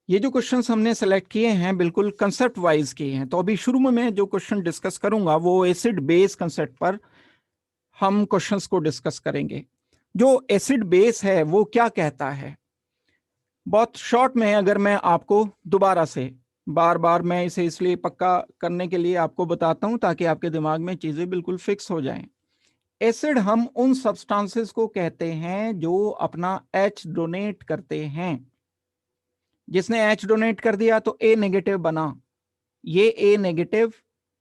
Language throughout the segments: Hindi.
ये जो क्वेश्चंस हमने सेलेक्ट किए हैं बिल्कुल कंसेप्ट वाइज किए हैं। तो अभी शुरू में मैं जो क्वेश्चन डिस्कस करूंगा वो एसिड बेस कंसेप्ट पर हम क्वेश्चंस को डिस्कस करेंगे। जो एसिड बेस है वो क्या कहता है, बहुत शॉर्ट में अगर मैं आपको दोबारा से बार बार मैं इसे इसलिए पक्का करने के लिए आपको बताता हूं ताकि आपके दिमाग में चीजें बिल्कुल फिक्स हो जाएं। एसिड हम उन सब्सटेंसेस को कहते हैं जो अपना H डोनेट करते हैं। जिसने H डोनेट कर दिया तो A नेगेटिव बना। ये A negative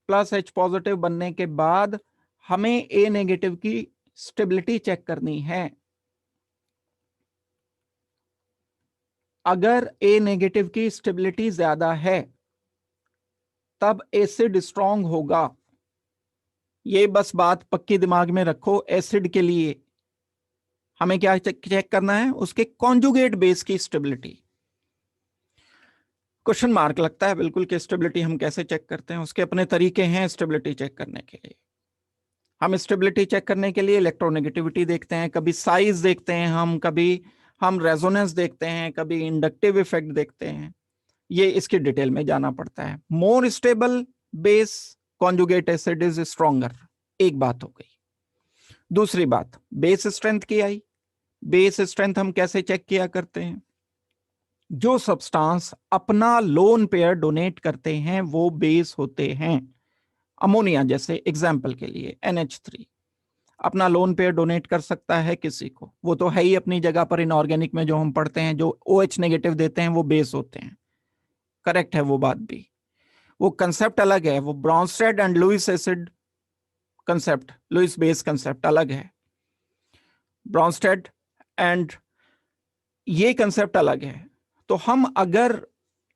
plus H positive बनने के बाद हमें A नेगेटिव की स्टेबिलिटी चेक करनी है। अगर A नेगेटिव की स्टेबिलिटी ज्यादा है तब एसिड स्ट्रांग होगा। ये बस बात पक्की दिमाग में रखो। एसिड के लिए हमें क्या चेक करना है, उसके कॉन्जुगेट बेस की स्टेबिलिटी। क्वेश्चन मार्क लगता है बिल्कुल कि स्टेबिलिटी हम कैसे चेक करते हैं, उसके अपने तरीके हैं स्टेबिलिटी चेक करने के लिए। हम स्टेबिलिटी चेक करने के लिए इलेक्ट्रोनेगेटिविटी देखते हैं, कभी साइज देखते हैं, कभी हम रेजोनेंस देखते हैं, कभी इंडक्टिव इफेक्ट देखते हैं। ये इसकी डिटेल में जाना पड़ता है। More stable base conjugate acid is stronger, एक बात हो गई। दूसरी बात बेस स्ट्रेंथ की आई। बेस स्ट्रेंथ हम कैसे चेक किया करते हैं, जो सब्सटेंस अपना लोन पेयर डोनेट करते हैं वो बेस होते हैं। अमोनिया जैसे एग्जाम्पल के लिए NH3 अपना लोन पेयर डोनेट कर सकता है किसी को, वो तो है ही अपनी जगह पर। इनऑर्गेनिक में जो हम पढ़ते हैं जो OH नेगेटिव देते हैं वो बेस होते हैं, करेक्ट है वो बात भी। वो कंसेप्ट अलग है, वो Brønsted and Lewis acid concept, Lewis base concept अलग है। ब्रॉन्स्टेड एंड ये कंसेप्ट अलग है। तो हम अगर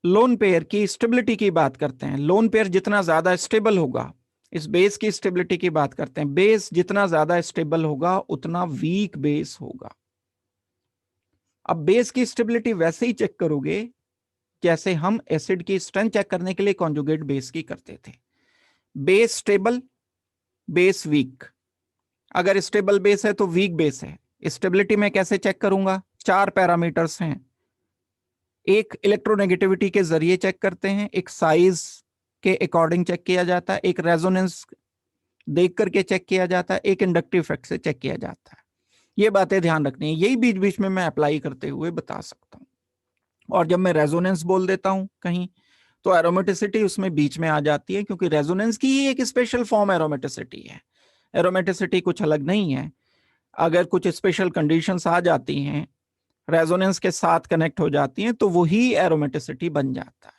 लोन पेयर की स्टेबिलिटी की बात करते हैं, लोन पेयर जितना ज्यादा स्टेबल होगा, इस बेस की स्टेबिलिटी की बात करते हैं, बेस जितना ज्यादा स्टेबल होगा उतना वीक बेस होगा। अब बेस की स्टेबिलिटी वैसे ही चेक करोगे जैसे हम एसिड की स्ट्रेंथ चेक करने के लिए कॉन्जुगेट बेस की करते थे। Base stable, base weak. अगर स्टेबल बेस है तो वीक बेस है। स्टेबिलिटी में कैसे चेक करूंगा, 4 पैरामीटर्स हैं। एक इलेक्ट्रोनेगेटिविटी के जरिए चेक करते हैं, एक साइज के अकॉर्डिंग चेक किया जाता है, एक रेजोनेंस देख करके चेक किया जाता है, एक इंडक्टिव इफेक्ट से चेक किया जाता है। ये बातें ध्यान रखनी है, यही बीच बीच में मैं अप्लाई करते हुए बता सकता हूं। और जब मैं रेजोनेंस बोल देता हूं कहीं तो एरोमेटिसिटी उसमें बीच में आ जाती है, क्योंकि रेजोनेंस की ही एक स्पेशल फॉर्म एरोमेटिसिटी है। एरोमेटिसिटी कुछ अलग नहीं है। अगर कुछ स्पेशल कंडीशंस आ जाती हैं, रेजोनेंस के साथ कनेक्ट हो जाती हैं, तो वही एरोमेटिसिटी बन जाता है।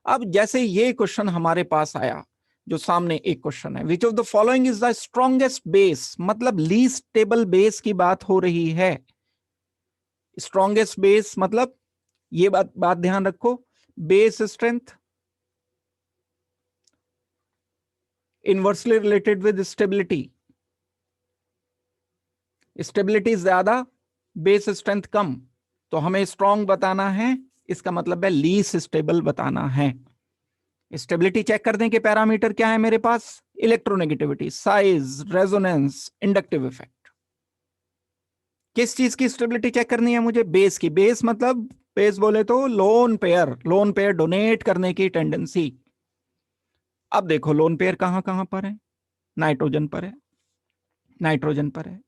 अब जैसे ये क्वेश्चन हमारे पास आया, जो सामने एक क्वेश्चन है, विच of the following is the strongest base, मतलब लीस्ट स्टेबल बेस की बात हो रही है। स्ट्रॉन्गेस्ट बेस मतलब ये बात ध्यान रखो, base strength inversely related with stability. Stability ज्यादा, बेस स्ट्रेंथ कम, तो हमें स्ट्रॉन्ग बताना है, इसका मतलब है लीस्ट स्टेबल बताना है। स्टेबिलिटी चेक करने के पैरामीटर क्या है मेरे पास, electronegativity, size, resonance, inductive effect. किस चीज की स्टेबिलिटी चेक करनी है मुझे, बेस की। बेस मतलब बेस बोले तो lone pair, lone pair donate करने की टेंडेंसी। अब देखो लोन पेयर कहां कहां पर है, नाइट्रोजन पर है, नाइट्रोजन पर है,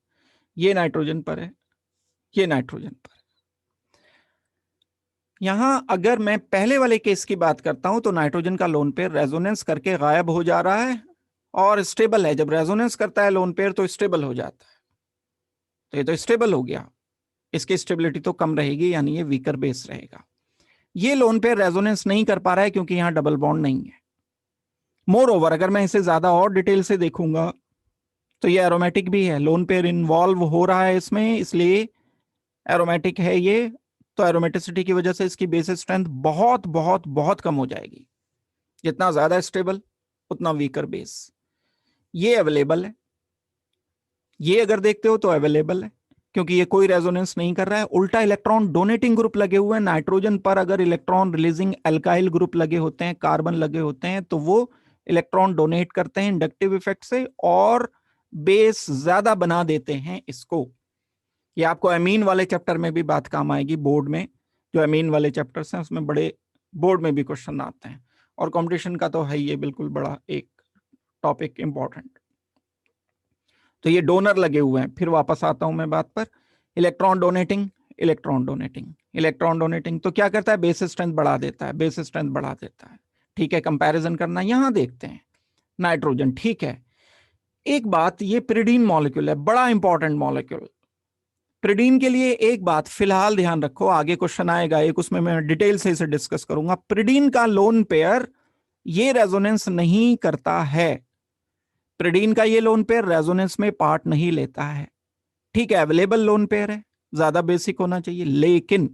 ये नाइट्रोजन पर है, ये नाइट्रोजन पर है। यहां अगर मैं पहले वाले केस की बात करता हूं तो नाइट्रोजन का लोन पेयर रेजोनेंस करके गायब हो जा रहा है और स्टेबल है। जब रेजोनेंस करता है लोन पेयर तो स्टेबल हो जाता है, तो ये तो स्टेबल हो गया, इसकी स्टेबिलिटी तो कम रहेगी, यानी ये वीकर बेस रहेगा। ये लोन पेयर रेजोनेंस नहीं कर पा रहा है क्योंकि यहां डबल बॉन्ड नहीं है। मोर ओवर अगर मैं इसे ज्यादा और डिटेल से देखूंगा तो ये एरोमेटिक भी है, लोन पेयर इन्वॉल्व हो रहा है इसमें, इसलिए एरोमेटिक है ये। तो एरोमेटिसिटी की वजह से इसकी बेसिस स्ट्रेंथ बहुत बहुत बहुत कम हो जाएगी। जितना ज्यादा स्टेबल उतना वीकर बेस। ये अवेलेबल है, ये अगर देखते हो तो अवेलेबल है क्योंकि ये कोई रेजोनेंस नहीं कर रहा है। उल्टा इलेक्ट्रॉन डोनेटिंग ग्रुप लगे हुए हैं नाइट्रोजन पर, अगर इलेक्ट्रॉन रिलीजिंग एल्काइल ग्रुप लगे होते हैं, कार्बन लगे होते हैं, तो वो इलेक्ट्रॉन डोनेट करते हैं इंडक्टिव इफेक्ट से और बेस ज्यादा बना देते हैं इसको। ये आपको एमीन वाले चैप्टर में भी बात काम आएगी बोर्ड में, जो अमीन वाले चैप्टर्स हैं उसमें बड़े बोर्ड में भी क्वेश्चन आते हैं, और कंपटीशन का तो है ये बिल्कुल बड़ा एक टॉपिक इंपॉर्टेंट। तो ये डोनर लगे हुए हैं। फिर वापस आता हूं मैं बात पर, electron donating. Electron donating, electron donating तो क्या करता है, बेस स्ट्रेंथ बढ़ा देता है, बेस स्ट्रेंथ बढ़ा देता है। ठीक है, कंपैरिजन करना, यहां देखते हैं नाइट्रोजन। ठीक है, एक बात, ये पिरिडीन मॉलिक्यूल है, बड़ा इंपॉर्टेंट मॉलिक्यूल। पिरिडीन के लिए एक बात फिलहाल ध्यान रखो, आगे क्वेश्चन आएगा एक, उसमें मैं डिटेल से इसे डिस्कस करूंगा। पिरिडीन का लोन पेयर ये रेजोनेंस नहीं करता है, पिरिडीन का ये लोन पेयर रेजोनेंस में पार्ट नहीं लेता है। ठीक है, अवेलेबल लोन पेयर है, ज्यादा बेसिक होना चाहिए, लेकिन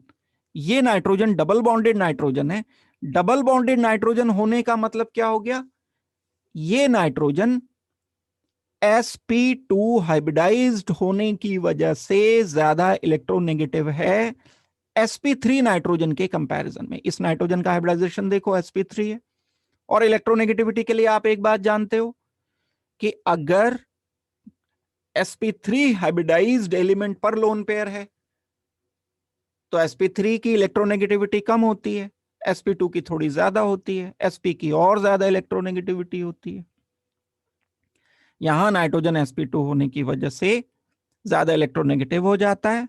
ये नाइट्रोजन डबल बॉन्डेड नाइट्रोजन है। डबल बॉन्डेड नाइट्रोजन होने का मतलब क्या हो गया, ये नाइट्रोजन sp2 हाइब्रिडाइज्ड होने की वजह से ज्यादा इलेक्ट्रोनेगेटिव है sp3 नाइट्रोजन के कंपैरिजन में। इस नाइट्रोजन का हाइब्रिडाइजेशन देखो, sp3 है। और इलेक्ट्रोनेगेटिविटी के लिए आप एक बात जानते हो कि अगर sp3 हाइब्रिडाइज्ड एलिमेंट पर लोन पेयर है तो sp3 की इलेक्ट्रोनेगेटिविटी कम होती है, sp2 की थोड़ी ज्यादा होती है, sp की और ज्यादा इलेक्ट्रोनेगेटिविटी होती है। यहां नाइट्रोजन sp2 होने की वजह से ज्यादा इलेक्ट्रोनेगेटिव हो जाता है,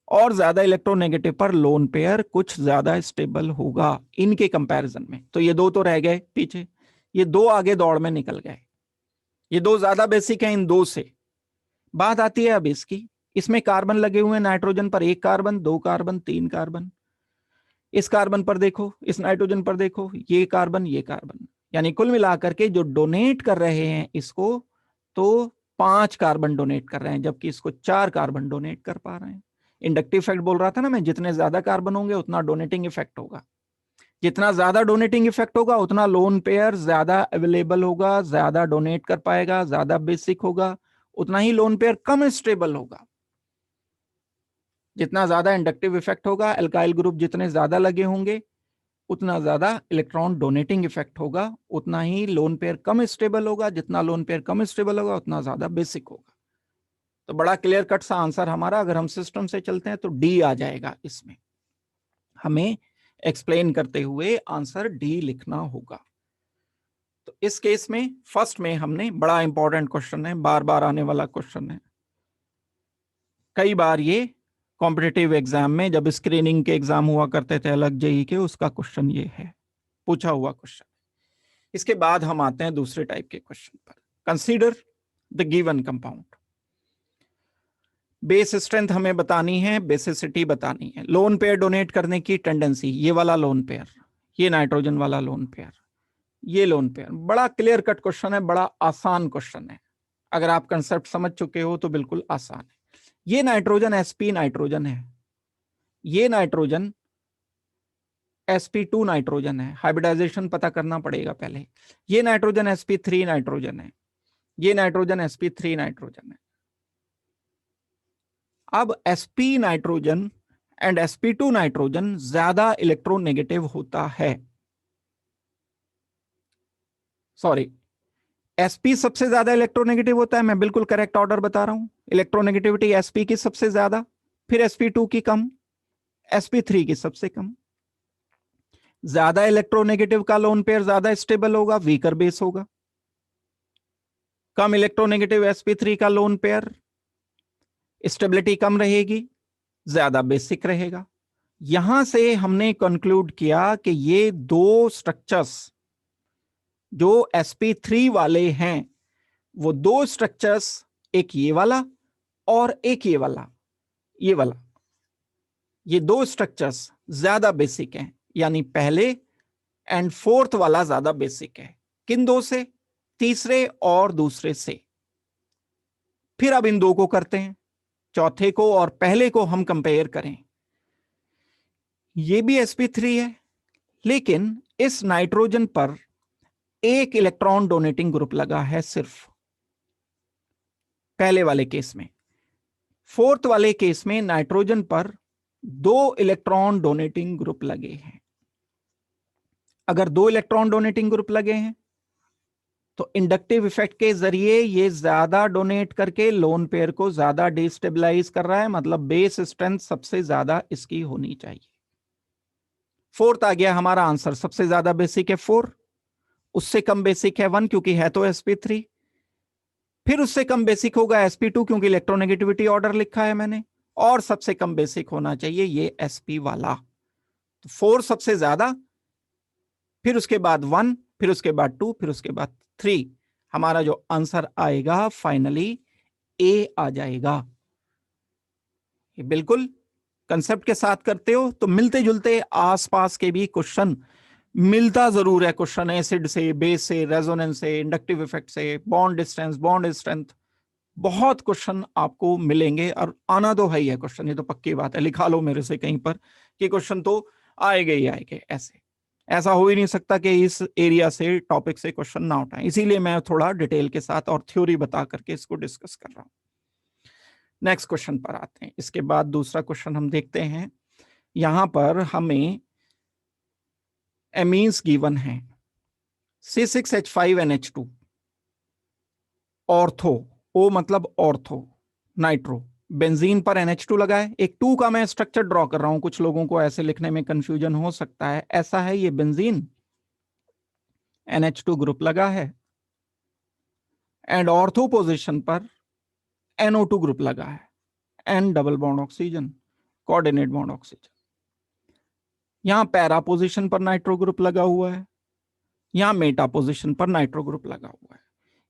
और ज्यादा इलेक्ट्रोनेगेटिव पर लोन पेयर कुछ ज्यादा स्टेबल होगा इनके कंपैरिजन में। तो ये दो तो रह गए पीछे, ये दो आगे दौड़ में निकल गए, ये दो ज्यादा बेसिक है इन दो से। बात आती है अब इसकी, इसमें कार्बन लगे हुए हैं नाइट्रोजन पर, एक कार्बन, दो कार्बन, तीन कार्बन। इस कार्बन पर देखो, इस नाइट्रोजन पर देखो, ये कार्बन, ये कार्बन, यानी कुल मिलाकर के जो डोनेट कर रहे हैं इसको, तो 5 कार्बन डोनेट कर रहे हैं, जबकि इसको 4 कार्बन डोनेट कर पा रहे हैं। इंडक्टिव इफेक्ट बोल रहा था ना मैं, जितने ज्यादा कार्बन होंगे उतना डोनेटिंग इफेक्ट होगा, जितना ज्यादा डोनेटिंग इफेक्ट होगा उतना लोन पेयर ज्यादा अवेलेबल होगा, ज्यादा डोनेट कर पाएगा, ज्यादा बेसिक होगा, उतना ही लोन पेयर कम स्टेबल होगा। जितना ज्यादा इंडक्टिव इफेक्ट होगा, एल्काइल ग्रुप जितने ज्यादा लगे होंगे उतना ज्यादा इलेक्ट्रॉन डोनेटिंग इफेक्ट होगा, उतना ही लोन पेयर कम स्टेबल होगा, जितना लोन पेयर कम स्टेबल होगा उतना ज्यादा बेसिक होगा। तो बड़ा क्लियर कट सा आंसर हमारा, अगर हम सिस्टम से चलते हैं तो डी आ जाएगा। इसमें हमें एक्सप्लेन करते हुए आंसर डी लिखना होगा। तो इस केस में फर्स्ट में हमने, बड़ा इंपॉर्टेंट क्वेश्चन है, बार बार आने वाला क्वेश्चन है, कई बार ये कॉम्पिटिटिव एग्जाम में जब स्क्रीनिंग के एग्जाम हुआ करते थे अलग जेई के, उसका क्वेश्चन ये है, पूछा हुआ क्वेश्चन। इसके बाद हम आते हैं दूसरे टाइप के क्वेश्चन पर। Consider the given compound, base strength हमें बतानी है, बेसिसिटी बतानी है, लोन पेयर डोनेट करने की टेंडेंसी, ये वाला लोन पेयर, ये नाइट्रोजन वाला लोन पेयर, ये लोन पेयर। बड़ा क्लियर कट क्वेश्चन है, बड़ा आसान क्वेश्चन है, अगर आप कंसेप्ट समझ चुके हो तो बिल्कुल आसान है। ये नाइट्रोजन sp नाइट्रोजन है, ये नाइट्रोजन sp2 नाइट्रोजन है, हाइब्रिडाइजेशन पता करना पड़ेगा पहले। ये नाइट्रोजन sp3 नाइट्रोजन है, ये नाइट्रोजन sp3 नाइट्रोजन है। अब sp nitrogen and sp2 nitrogen ज्यादा इलेक्ट्रोनेगेटिव होता है, सॉरी sp सबसे ज्यादा इलेक्ट्रोनेगेटिव होता है, मैं बिल्कुल करेक्ट ऑर्डर बता रहा हूं। इलेक्ट्रोनेगेटिविटी sp की सबसे ज्यादा, फिर sp2 की कम, sp3 की सबसे कम। ज्यादा इलेक्ट्रोनेगेटिव का लोन पेयर ज्यादा स्टेबल होगा, वीकर बेस होगा। कम इलेक्ट्रोनेगेटिव sp3 का लोन पेयर स्टेबिलिटी कम रहेगी, ज्यादा बेसिक रहेगा। यहां से हमने कंक्लूड किया कि ये दो स्ट्रक्चर्स जो sp3 वाले हैं, वो दो स्ट्रक्चर्स, एक ये वाला और एक ये वाला, ये वाला, ये दो स्ट्रक्चर्स ज्यादा बेसिक हैं, यानी पहले एंड फोर्थ वाला ज्यादा बेसिक है। किन दो से? तीसरे और दूसरे से। फिर अब इन दो को करते हैं, चौथे को और पहले को हम कंपेयर करें। ये भी sp3 है, लेकिन इस नाइट्रोजन पर एक इलेक्ट्रॉन डोनेटिंग ग्रुप लगा है सिर्फ, पहले वाले केस में। फोर्थ वाले केस में नाइट्रोजन पर 2 इलेक्ट्रॉन डोनेटिंग ग्रुप लगे हैं। अगर 2 इलेक्ट्रॉन डोनेटिंग ग्रुप लगे हैं तो इंडक्टिव इफेक्ट के जरिए ये ज्यादा डोनेट करके लोन पेयर को ज्यादा डिस्टेबलाइज कर रहा है, मतलब बेस स्ट्रेंथ सबसे ज्यादा इसकी होनी चाहिए। फोर्थ आ गया हमारा आंसर, सबसे ज्यादा बेसिक है 4, उससे कम बेसिक है 1 क्योंकि है तो sp3, फिर उससे कम बेसिक होगा sp2 क्योंकि इलेक्ट्रोनेगेटिविटी ऑर्डर लिखा है मैंने, और सबसे कम बेसिक होना चाहिए ये sp वाला। तो 4 सबसे ज्यादा, फिर उसके बाद 1, फिर उसके बाद 2, फिर उसके बाद 3। हमारा जो आंसर आएगा फाइनली ए आ जाएगा। ये बिल्कुल कंसेप्ट के साथ करते हो तो मिलते जुलते आसपास के भी क्वेश्चन मिलता जरूर है, क्वेश्चन एसिड से, बेस से, रेजोनेंस से, इंडक्टिव इफेक्ट से, बॉन्ड डिस्टेंस, बॉन्ड स्ट्रेंथ, बहुत क्वेश्चन आपको मिलेंगे और आना तो है ही है क्वेश्चन, ये तो पक्की बात है, लिखा लो मेरे से कहीं पर कि क्वेश्चन तो आएंगे ही आएंगे। ऐसा हो ही नहीं सकता कि इस एरिया से टॉपिक से क्वेश्चन ना उठाएं, इसीलिए मैं थोड़ा डिटेल के साथ और थ्योरी बता करके इसको डिस्कस कर रहा हूं। नेक्स्ट क्वेश्चन पर आते हैं। इसके बाद दूसरा क्वेश्चन हम देखते हैं, यहां पर हमें एमीन्स गिवन है C6H5NH2, ऑर्थो, ओ मतलब ऑर्थो, नाइट्रो, बेंजीन पर NH2 लगा है। एक 2 का मैं स्ट्रक्चर ड्रॉ कर रहा हूं, कुछ लोगों को ऐसे लिखने में कंफ्यूजन हो सकता है। ऐसा है ये बेंजीन, NH2 ग्रुप लगा है, एंड ऑर्थो पोजीशन पर NO2 ग्रुप लगा है, N double bond oxygen, coordinate bond oxygen. यहां पैरा पोजीशन पर नाइट्रो ग्रुप लगा हुआ है, यहां मेटा पोजीशन पर नाइट्रो ग्रुप लगा हुआ है।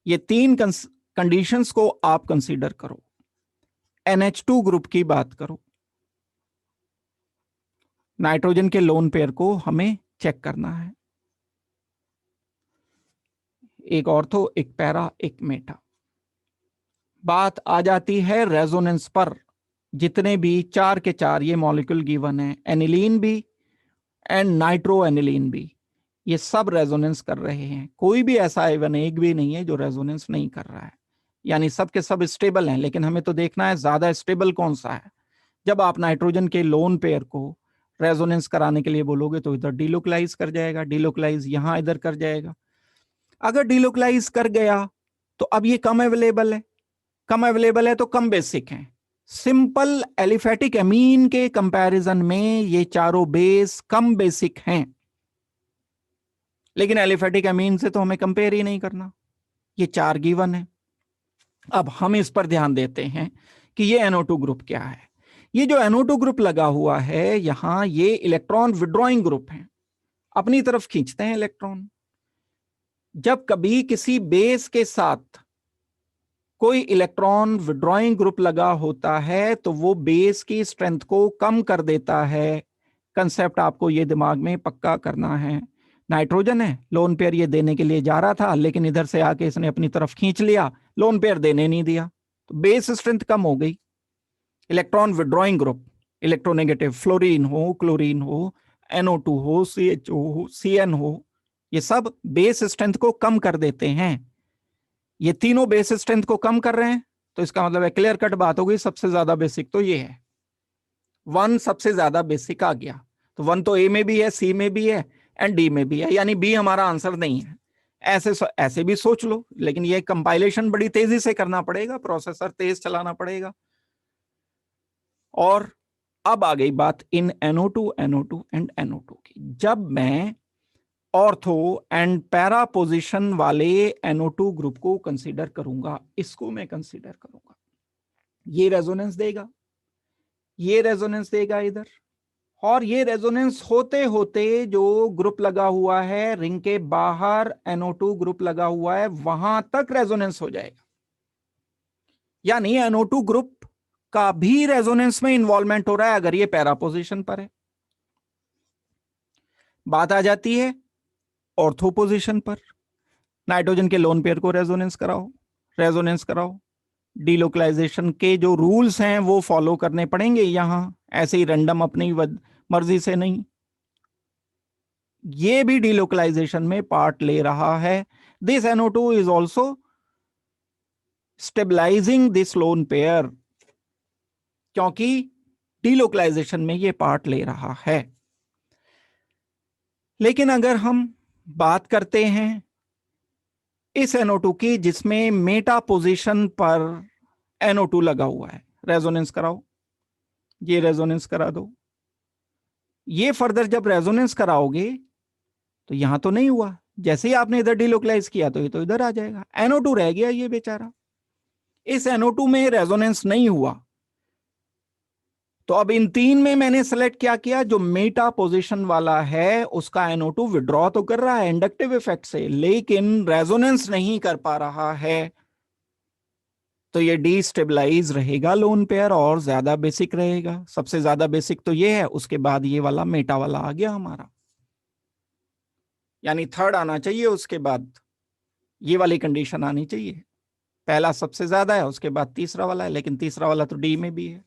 ये तीन कंडीशंस को आप कंसीडर करो। NH2 ग्रुप की बात करो, नाइट्रोजन के लोन पेयर को हमें चेक करना है, एक ऑर्थो, एक पैरा, एक मेटा। बात आ जाती है रेजोनेंस पर, जितने भी 4 के 4 ये मॉलिक्यूल गिवन है, एनिलीन भी एंड नाइट्रो एनिलीन भी, ये सब रेजोनेंस कर रहे हैं। कोई भी ऐसा इवन एक भी नहीं है जो रेजोनेंस नहीं कर रहा है, यानी सब के सब स्टेबल हैं। लेकिन हमें तो देखना है ज्यादा स्टेबल कौन सा है। जब आप नाइट्रोजन के लोन पेयर को रेजोनेंस कराने के लिए बोलोगे तो इधर डिलोकलाइज कर जाएगा, डिलोकलाइज यहां इधर कर जाएगा। अगर डिलोकलाइज कर गया तो अब ये कम अवेलेबल है, कम अवेलेबल है तो कम बेसिक है। सिंपल एलिफेटिक एमीन के कंपैरिजन में ये चारों बेस कम बेसिक हैं, लेकिन एलिफेटिक एमीन से तो हमें कंपेयर ही नहीं करना, ये 4 गिवन है। अब हम इस पर ध्यान देते हैं कि ये NO2 ग्रुप क्या है। ये जो NO2 ग्रुप लगा हुआ है यहां, ये इलेक्ट्रॉन विड्रॉइंग ग्रुप है, अपनी तरफ खींचते हैं इलेक्ट्रॉन। जब कभी किसी बेस के साथ कोई इलेक्ट्रॉन विड्रॉइंग ग्रुप लगा होता है तो वो बेस की स्ट्रेंथ को कम कर देता है। कंसेप्ट आपको ये दिमाग में पक्का करना है। नाइट्रोजन है, लोन पेयर ये देने के लिए जा रहा था, लेकिन इधर से आके इसने अपनी तरफ खींच लिया, लोन पेयर देने नहीं दिया, तो बेस स्ट्रेंथ कम हो गई। Electron withdrawing group, electronegative, fluorine हो, क्लोरीन हो, NO2 हो, CHO हो, CN हो, ये सब बेस स्ट्रेंथ को कम कर देते हैं। ये तीनों बेस स्ट्रेंथ को कम कर रहे हैं, तो इसका मतलब है क्लियर कट बात हो गई, सबसे ज्यादा बेसिक तो ये है। 1 सबसे ज्यादा बेसिक आ गया, तो 1 तो A में भी है, C में भी है एंड D में भी है, यानी B हमारा आंसर नहीं है। ऐसे भी सोच लो, लेकिन ये कंपाइलेशन बड़ी तेजी से करना पड़ेगा, प्रोसेसर तेज चलाना पड़ेगा। और अब आ गई बात इन NO2 एंड NO2 की। जब मैं ऑर्थो एंड पैरा पोजीशन वाले NO2 ग्रुप को कंसीडर करूंगा, इसको मैं कंसीडर करूंगा, ये रेजोनेंस देगा, ये रेजोनेंस देगा इधर, और ये रेजोनेंस होते होते जो ग्रुप लगा हुआ है रिंग के बाहर, NO2 ग्रुप लगा हुआ है, वहां तक रेजोनेंस हो जाएगा। यानी NO2 ग्रुप का भी रेजोनेंस में इन्वॉल्वमेंट हो रहा है अगर ये पैरा पोजीशन पर है। बात आ जाती है ऑर्थो पोजीशन पर, नाइट्रोजन के लोन पेयर को रेजोनेंस कराओ, रेजोनेंस कराओ, डीलोकलाइजेशन के जो रूल्स हैं वो फॉलो करने पड़ेंगे यहां, ऐसे ही रैंडम अपनी मर्जी से नहीं। ये भी डीलोकलाइजेशन में पार्ट ले रहा है। This NO2 is also stabilising this lone pair, क्योंकि डीलोकलाइजेशन में ये पार्ट ले रहा है। लेकिन अगर हम बात करते हैं इस NO2 की जिसमें मेटा पोजीशन पर NO2 लगा हुआ है, रेजोनेंस कराओ, ये रेजोनेंस करा दो, ये फर्दर जब रेजोनेंस कराओगे तो यहां तो नहीं हुआ, जैसे ही आपने इधर डिलोकलाइज किया तो ये तो इधर आ जाएगा, NO2 रह गया ये बेचारा। इस NO2 में रेजोनेंस नहीं हुआ, तो अब इन तीन में मैंने सेलेक्ट क्या किया, जो मेटा पोजीशन वाला है उसका NO2 विड्रॉ तो कर रहा है इंडक्टिव इफेक्ट से, लेकिन रेजोनेंस नहीं कर पा रहा है, तो ये डीस्टेबलाइज रहेगा लोन पेयर और ज्यादा बेसिक रहेगा। सबसे ज्यादा बेसिक तो ये है, उसके बाद ये वाला मेटा वाला आ गया हमारा, यानी थर्ड आना चाहिए, उसके बाद ये वाली कंडीशन आनी चाहिए। पहला सबसे ज्यादा है, उसके बाद तीसरा वाला है, लेकिन तीसरा वाला तो डी में भी है।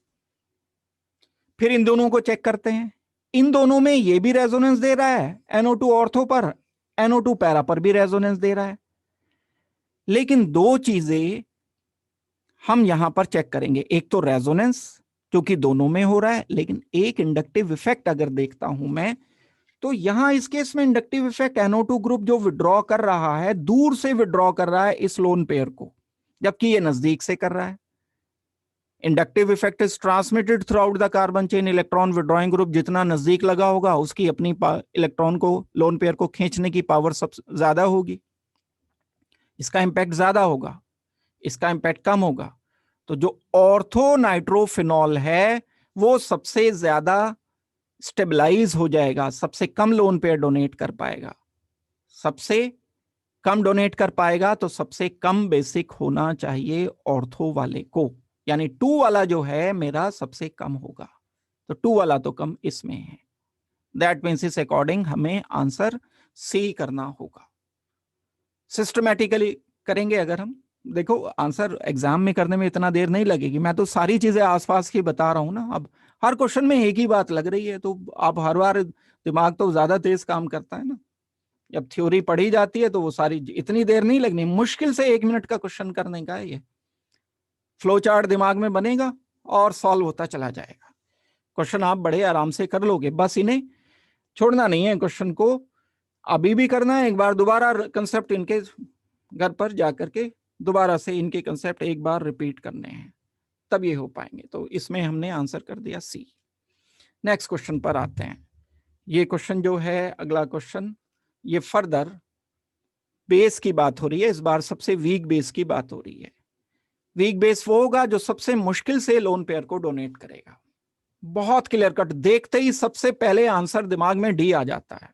फिर इन दोनों को चेक करते हैं, इन दोनों में ये भी रेजोनेंस दे रहा है NO2 ऑर्थो पर, NO2 पैरा पर भी रेजोनेंस दे रहा है, लेकिन दो चीजें हम यहां पर चेक करेंगे, एक तो रेजोनेंस क्योंकि दोनों में हो रहा है, लेकिन एक इंडक्टिव इफेक्ट अगर देखता हूं मैं, तो यहां इस केस में इंडक्टिव इफेक्ट NO2 ग्रुप जो विड्रॉ कर रहा है, दूर से विड्रॉ कर रहा है इस लोन पेयर को, जबकि ये नजदीक से कर रहा है। Inductive effect is transmitted through out the carbon chain, electron withdrawing group जितना नजदीक लगा होगा उसकी अपनी इलेक्ट्रॉन को, लोन पेयर को खींचने की पावर सबसे ज्यादा होगी, इसका इंपैक्ट ज्यादा होगा, इसका इंपैक्ट कम होगा। तो जो ऑर्थो नाइट्रोफिनॉल है वो सबसे ज्यादा स्टेबलाइज हो जाएगा, सबसे कम लोन पेयर डोनेट कर पाएगा, सबसे कम डोनेट कर पाएगा, तो सबसे कम बेसिक होना चाहिए ऑर्थो वाले को, यानी 2 वाला जो है मेरा सबसे कम होगा, तो 2 वाला तो कम इसमें है। दैट मीन्स इस अकॉर्डिंग हमें आंसर सी करना होगा। सिस्टमैटिकली करेंगे अगर हम, देखो आंसर एग्जाम में करने में इतना देर नहीं लगेगी, मैं तो सारी चीजें आसपास की बता रहा हूं ना। अब हर क्वेश्चन में एक ही बात लग रही है, तो आप हर बार, दिमाग तो ज्यादा तेज काम करता है ना, जब थ्योरी पढ़ी जाती है तो वो सारी, इतनी देर नहीं लगनी, मुश्किल से 1 मिनट का क्वेश्चन करने का है ये, फ्लो चार्ट दिमाग में बनेगा और सॉल्व होता चला जाएगा, क्वेश्चन आप बड़े आराम से कर लोगे, बस इन्हें छोड़ना नहीं है क्वेश्चन को, अभी भी करना है, एक बार दोबारा कंसेप्ट इनके घर पर जाकर के दोबारा से इनके कंसेप्ट एक बार रिपीट करने हैं, तब ये हो पाएंगे। तो इसमें हमने आंसर कर दिया सी। नेक्स्ट क्वेश्चन पर आते हैं। ये क्वेश्चन जो है अगला क्वेश्चन, ये फर्दर बेस की बात हो रही है, इस बार सबसे वीक बेस की बात हो रही है। वीक बेस वो होगा जो सबसे मुश्किल से लोन पेयर को डोनेट करेगा। बहुत क्लियर कट, देखते ही सबसे पहले आंसर दिमाग में डी आ जाता है,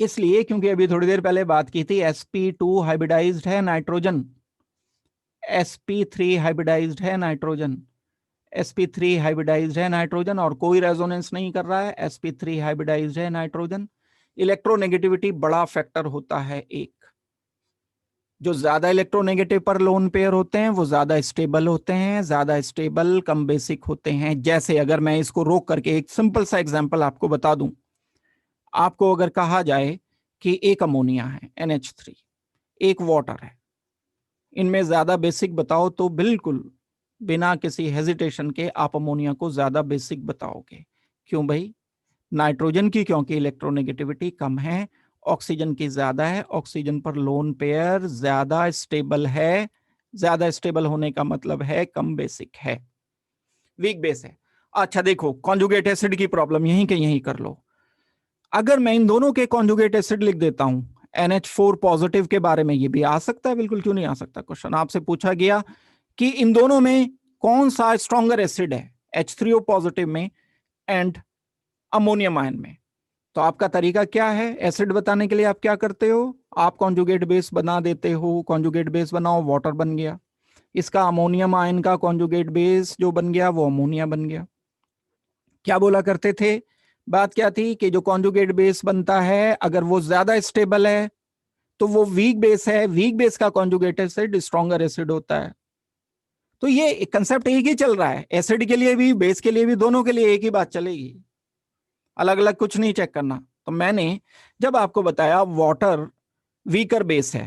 इसलिए क्योंकि अभी थोड़ी देर पहले बात की थी, sp2 हाइब्रिडाइज्ड है नाइट्रोजन, sp3 हाइब्रिडाइज्ड है नाइट्रोजन, sp3 हाइब्रिडाइज्ड है नाइट्रोजन और कोई रेजोनेंस नहीं कर रहा है, sp3 हाइब्रिडाइज्ड है नाइट्रोजन। इलेक्ट्रोनेगेटिविटी बड़ा फैक्टर होता है एक, जो ज्यादा इलेक्ट्रोनेगेटिव पर लोन पेयर होते हैं वो ज्यादा स्टेबल होते हैं, ज्यादा स्टेबल कम बेसिक होते हैं। जैसे अगर मैं इसको रोक करके एक सिंपल सा एग्जांपल आपको बता दूं, आपको अगर कहा जाए कि एक अमोनिया है NH3, एक वाटर है, इनमें ज्यादा बेसिक बताओ, तो बिल्कुल बिना किसी हेजिटेशन के आप अमोनिया को ज्यादा बेसिक बताओगे। क्यों भाई? नाइट्रोजन की क्योंकि इलेक्ट्रोनेगेटिविटी कम है, ऑक्सीजन की ज्यादा है, ऑक्सीजन पर लोन पेयर ज्यादा स्टेबल है, ज्यादा स्टेबल होने का मतलब है कम बेसिक है, वीक बेस है। अच्छा देखो, कॉन्जुगेट एसिड की प्रॉब्लम यहीं के यहीं कर लो। अगर मैं इन दोनों के कॉन्जुगेट एसिड लिख देता हूं, NH4 पॉजिटिव के बारे में, ये भी आ सकता है, बिल्कुल क्यों नहीं आ सकता। क्वेश्चन आपसे पूछा गया कि इन दोनों में कौन सा स्ट्रॉन्गर एसिड है, H3O पॉजिटिव में एंड अमोनियम आयन में, तो आपका तरीका क्या है एसिड बताने के लिए? आप क्या करते हो, आप कॉन्जुगेट बेस बना देते हो, कॉन्जुगेट बेस बनाओ, वाटर बन गया, इसका अमोनियम आयन का कॉन्जुगेट बेस जो बन गया वो अमोनिया बन गया। क्या बोला करते थे, बात क्या थी कि जो कॉन्जुगेट बेस बनता है अगर वो ज्यादा स्टेबल है तो वो वीक बेस है, वीक बेस का कॉन्जुगेट एसिड स्ट्रॉन्गर एसिड होता है। तो ये कंसेप्ट एक ही चल रहा है, एसिड के लिए भी बेस के लिए भी, दोनों के लिए एक ही बात चलेगी, अलग अलग कुछ नहीं चेक करना। तो मैंने जब आपको बताया वाटर वीकर बेस है,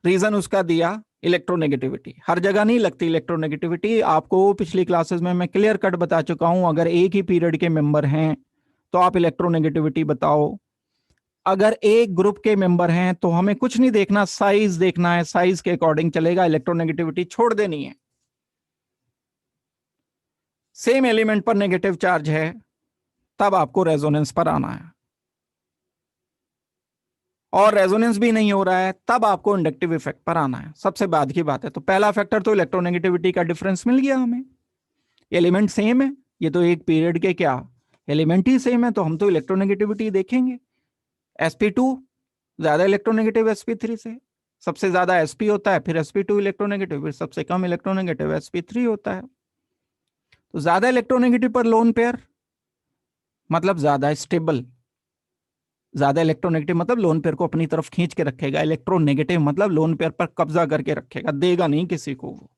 रीजन उसका दिया इलेक्ट्रोनेगेटिविटी, हर जगह नहीं लगती इलेक्ट्रोनेगेटिविटी, आपको पिछली क्लासेस में मैं क्लियर कट बता चुका हूं। अगर एक ही पीरियड के मेंबर हैं तो आप इलेक्ट्रोनेगेटिविटी बताओ, अगर एक ग्रुप के मेंबर हैं तो हमें कुछ नहीं देखना, साइज देखना है, साइज के अकॉर्डिंग चलेगा, इलेक्ट्रोनेगेटिविटी छोड़ देनी है। सेम एलिमेंट पर नेगेटिव चार्ज है तब आपको रेजोनेंस पर आना है, और रेजोनेंस भी नहीं हो रहा है तब आपको इंडक्टिव इफेक्ट पर आना है। सबसे बाद की बात है। तो पहला फैक्टर तो इलेक्ट्रोनेगेटिविटी का डिफरेंस मिल गया हमें, एलिमेंट सेम है, ये तो एक पीरियड के क्या एलिमेंट ही सेम है, तो हम तो इलेक्ट्रोनेगेटिविटी देखेंगे। sp2 ज्यादा इलेक्ट्रोनेगेटिव sp3 से, सबसे ज्यादा sp होता है, फिर sp2 इलेक्ट्रोनेगेटिव, फिर सबसे कम इलेक्ट्रोनेगेटिव sp3 होता है। तो ज्यादा इलेक्ट्रोनेगेटिव पर लोन पेयर मतलब ज्यादा स्टेबल, ज्यादा इलेक्ट्रोनेगेटिव मतलब लोन पेयर को अपनी तरफ खींच के रखेगा, इलेक्ट्रोनेगेटिव मतलब लोन पेयर पर कब्जा करके रखेगा, देगा नहीं किसी को, वो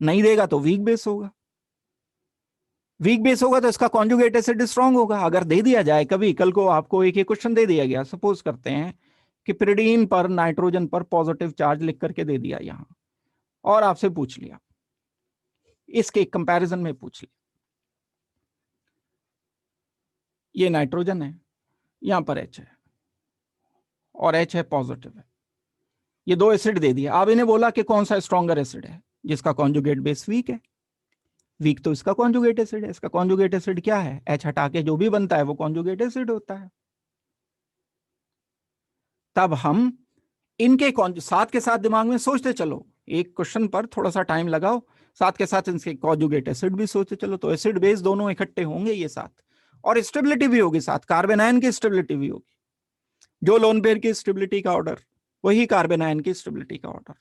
नहीं देगा तो वीक बेस होगा, वीक बेस होगा तो इसका कॉन्जुगेट एसिड स्ट्रांग होगा। अगर दे दिया जाए कभी, कल को आपको एक क्वेश्चन दे दिया गया, सपोज करते हैं कि पिरिडीन पर नाइट्रोजन पर पॉजिटिव चार्ज लिख करके दे दिया यहां, और आपसे पूछ लिया, इसके कंपैरिजन में पूछ लिया, ये नाइट्रोजन है, यहां पर H है और H है पॉजिटिव है, ये दो एसिड दे दिया। अब इन्हें बोला कि कौन सा स्ट्रॉन्गर एसिड है जिसका कॉन्जुगेट बेस वीक है, वीक तो इसका कॉन्जुगेट एसिड है, इसका कॉन्जुगेट एसिड क्या है, H हटा के जो भी बनता है वो कॉन्जुगेट एसिड होता है। तब हम इनके साथ के साथ दिमाग में सोचते चलो, एक क्वेश्चन पर थोड़ा सा टाइम लगाओ, साथ के साथ इनके कॉन्जुगेट एसिड भी सोचते चलो, तो एसिड बेस दोनों इकट्ठे होंगे ये साथ, और स्टेबिलिटी भी होगी साथ, कार्बन आयन की स्टेबिलिटी भी होगी, जो लोन पेयर की स्टेबिलिटी का ऑर्डर वही कार्बन आयन की स्टेबिलिटी का ऑर्डर।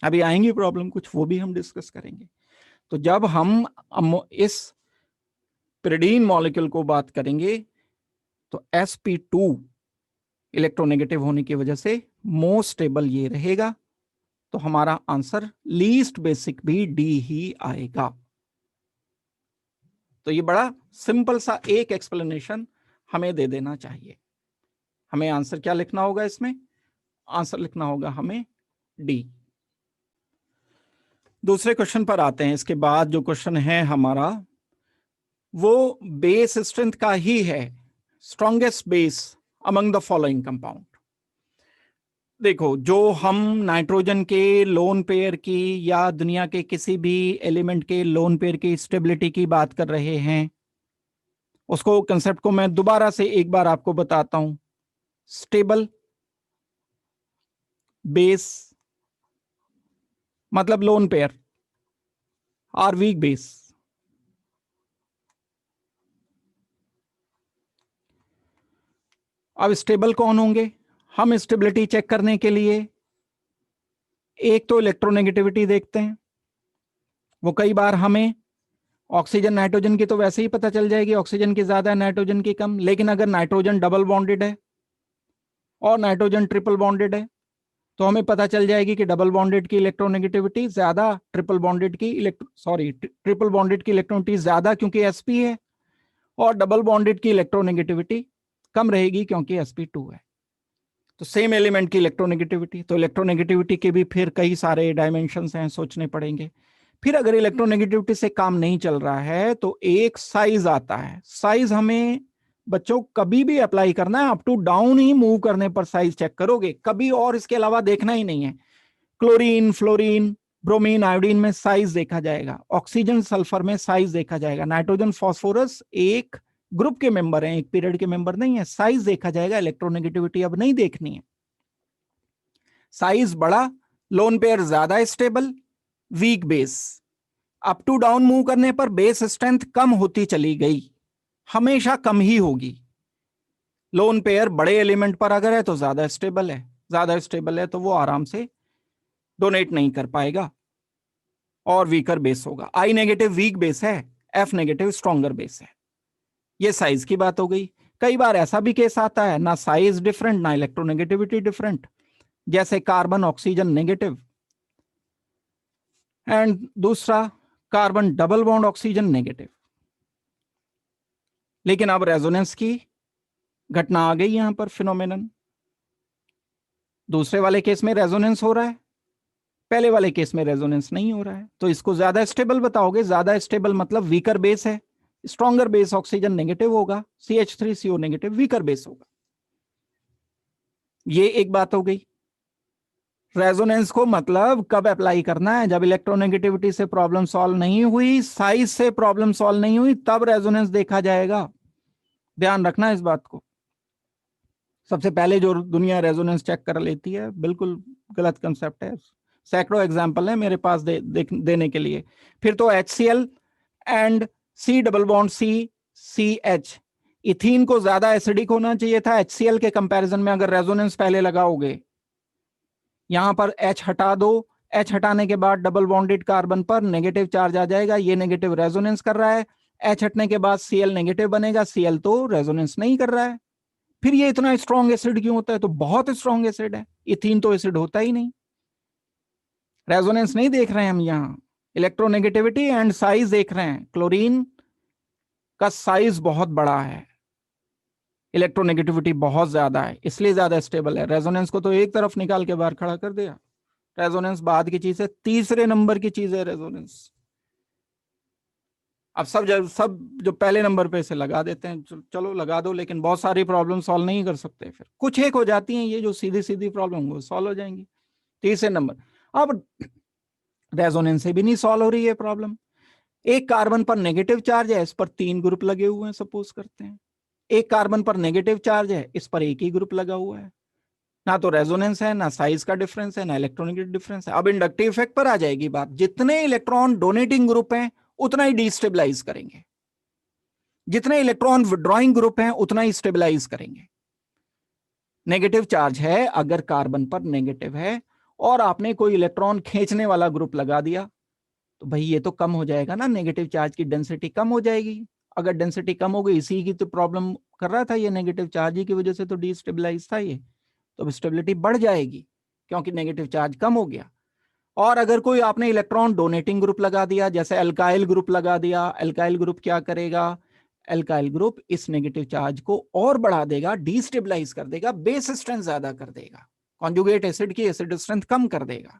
अभी आएंगी प्रॉब्लम कुछ, वो भी हम डिस्कस करेंगे। तो जब हम इस पिरिडीन मॉलिक्यूल को बात करेंगे तो sp2 इलेक्ट्रोनेगेटिव होने की वजह से मोस्ट स्टेबल ये रहेगा, तो हमारा आंसर लीस्ट बेसिक भी डी ही आएगा। तो ये बड़ा सिंपल सा एक एक्सप्लेनेशन हमें दे देना चाहिए। हमें आंसर क्या लिखना होगा इसमें, आंसर लिखना होगा हमें डी। दूसरे क्वेश्चन पर आते हैं। इसके बाद जो क्वेश्चन है हमारा वो बेस स्ट्रेंथ का ही है, strongest base among the following compound. देखो, जो हम नाइट्रोजन के लोन पेयर की या दुनिया के किसी भी एलिमेंट के लोन पेयर की स्टेबिलिटी की बात कर रहे हैं, उसको कंसेप्ट को मैं दोबारा से एक बार आपको बताता हूं। स्टेबल बेस मतलब लोन पेयर, और वीक बेस। अब स्टेबल कौन होंगे, हम स्टेबिलिटी चेक करने के लिए एक तो इलेक्ट्रोनेगेटिविटी देखते हैं, वो कई बार हमें ऑक्सीजन नाइट्रोजन की तो वैसे ही पता चल जाएगी, ऑक्सीजन की ज्यादा नाइट्रोजन की कम, लेकिन अगर नाइट्रोजन डबल बॉन्डेड है और नाइट्रोजन ट्रिपल बॉन्डेड है तो हमें पता चल जाएगी कि डबल बॉन्डेड की इलेक्ट्रोनेगेटिविटी ज्यादा, ट्रिपल बॉन्डेड की ट्रिपल बॉन्डेड की इलेक्ट्रोनेगेटिविटी ज्यादा क्योंकि sp है, और डबल बॉन्डेड की इलेक्ट्रोनेगेटिविटी कम रहेगी क्योंकि sp2 है। तो सेम एलिमेंट की इलेक्ट्रोनेगेटिविटी, तो इलेक्ट्रोनेगेटिविटी के भी फिर कई सारे डायमेंशंस हैं, सोचने पड़ेंगे। फिर अगर इलेक्ट्रोनेगेटिविटी से काम नहीं चल रहा है तो एक साइज आता है। साइज हमें बच्चों कभी भी अप्लाई करना है, अप टू डाउन ही मूव करने पर साइज चेक करोगे, कभी और इसके अलावा देखना ही नहीं है। क्लोरीन, फ्लोरीन, ब्रोमीन, आयोडीन में साइज देखा जाएगा, ऑक्सीजन सल्फर में साइज देखा जाएगा, नाइट्रोजन फास्फोरस एक ग्रुप के मेंबर हैं, एक पीरियड के मेंबर नहीं है, साइज देखा जाएगा, इलेक्ट्रोनेगेटिविटी अब नहीं देखनी है। साइज बड़ा, लोन पेयर ज्यादा stable, weak base. Up to down move करने पर बेस स्ट्रेंथ कम होती चली गई, हमेशा कम ही होगी। लोन पेयर बड़े एलिमेंट पर अगर है तो ज्यादा स्टेबल है, ज्यादा स्टेबल है तो वो आराम से डोनेट नहीं कर पाएगा और वीकर बेस होगा। आई नेगेटिव वीक बेस है, एफ नेगेटिव स्ट्रॉन्गर बेस है। ये साइज की बात हो गई। कई बार ऐसा भी केस आता है, ना साइज डिफरेंट ना इलेक्ट्रोनेगेटिविटी डिफरेंट, जैसे कार्बन ऑक्सीजन नेगेटिव एंड दूसरा carbon double bond oxygen negative. लेकिन अब रेजोनेंस की घटना आ गई यहां पर, फिनोमेनन। दूसरे वाले केस में रेजोनेंस हो रहा है, पहले वाले केस में रेजोनेंस नहीं हो रहा है, तो इसको ज्यादा स्टेबल बताओगे। ज्यादा स्टेबल मतलब वीकर बेस है, स्ट्रॉन्गर बेस ऑक्सीजन नेगेटिव होगा, CH3CO नेगेटिव वीकर बेस होगा। ये एक बात हो गई। रेजोनेंस को मतलब कब अप्लाई करना है, जब इलेक्ट्रोनेगेटिविटी से प्रॉब्लम सॉल्व नहीं हुई, साइज से प्रॉब्लम सॉल्व नहीं हुई, तब रेजोनेंस देखा जाएगा। ध्यान रखना इस बात को। सबसे पहले जो दुनिया रेजोनेंस चेक कर लेती है, बिल्कुल गलत कंसेप्ट है। सैकड़ों एग्जाम्पल है मेरे पास देने के लिए। फिर तो HCl and C double bond CH, ethene को ज्यादा एसिडिक होना चाहिए था HCl के कंपैरिजन में। अगर रेजोनेंस पहले लगाओगे, यहां पर H हटा दो, H हटाने के बाद डबल बॉन्डेड कार्बन पर नेगेटिव चार्ज आ जाएगा, ये नेगेटिव रेजोनेंस कर रहा है। H हटने के बाद Cl नेगेटिव बनेगा, Cl तो रेजोनेंस नहीं कर रहा है। फिर ये इतना स्ट्रॉन्ग एसिड क्यों होता है? तो बहुत स्ट्रॉन्ग एसिड है। इथीन तो एसिड होता ही नहीं। रेजोनेंस नहीं देख रहे हैं हम, यहां इलेक्ट्रोनेगेटिविटी एंड साइज देख रहे हैं। क्लोरीन का साइज बहुत बड़ा है, इलेक्ट्रोनेगेटिविटी बहुत ज्यादा है, इसलिए ज्यादा स्टेबल है। रेजोनेंस को तो एक तरफ निकाल के बाहर खड़ा कर दिया। रेजोनेंस बाद की चीज है, तीसरे नंबर की चीज है रेजोनेंस। अब सब जो पहले नंबर पे से लगा देते हैं, चलो लगा दो, लेकिन बहुत सारी प्रॉब्लम सॉल्व नहीं कर सकते। फिर कुछ एक हो जाती हैं, ये जो सीधी सीधी प्रॉब्लम वो सॉल्व हो जाएंगी। तीसरे नंबर। अब रेजोनेंस से भी नहीं सॉल्व हो रही है प्रॉब्लम। एक कार्बन पर नेगेटिव चार्ज है, इस पर 3 ग्रुप लगे हुए हैं, सपोज करते हैं। एक कार्बन पर नेगेटिव चार्ज है, इस पर एक ही ग्रुप लगा हुआ है। ना तो रेजोनेंस है, ना साइज का डिफरेंस है, ना इलेक्ट्रोनेगेटिव डिफरेंस है। अब इंडक्टिव इफेक्ट पर आ जाएगी बात। जितने इलेक्ट्रॉन डोनेटिंग ग्रुप हैं उतना ही डिस्टेबलाइज करेंगे, जितने इलेक्ट्रॉन विड्रॉइंग ग्रुप हैं उतना ही स्टेबलाइज करेंगे। नेगेटिव चार्ज है, अगर कार्बन पर नेगेटिव है और आपने कोई इलेक्ट्रॉन खींचने वाला ग्रुप लगा दिया, तो भाई ये तो कम हो जाएगा ना, नेगेटिव चार्ज की डेंसिटी कम हो जाएगी। अगर डेंसिटी कम हो गई, इसी की तो प्रॉब्लम कर रहा था ये, नेगेटिव चार्ज ही की वजह से तो डिस्टेबलाइज था ये, तो स्टेबिलिटी बढ़ जाएगी क्योंकि नेगेटिव चार्ज कम हो गया। और अगर कोई आपने इलेक्ट्रॉन डोनेटिंग ग्रुप लगा दिया, जैसे अल्काइल ग्रुप लगा दिया, अल्काइल ग्रुप क्या करेगा? अल्काइल ग्रुप इस नेगेटिव चार्ज को और बढ़ा देगा, डिस्टेबलाइज कर देगा, बेस स्ट्रेंथ ज्यादा कर देगा, कॉन्जुगेट एसिड की एसिड स्ट्रेंथ कम कर देगा।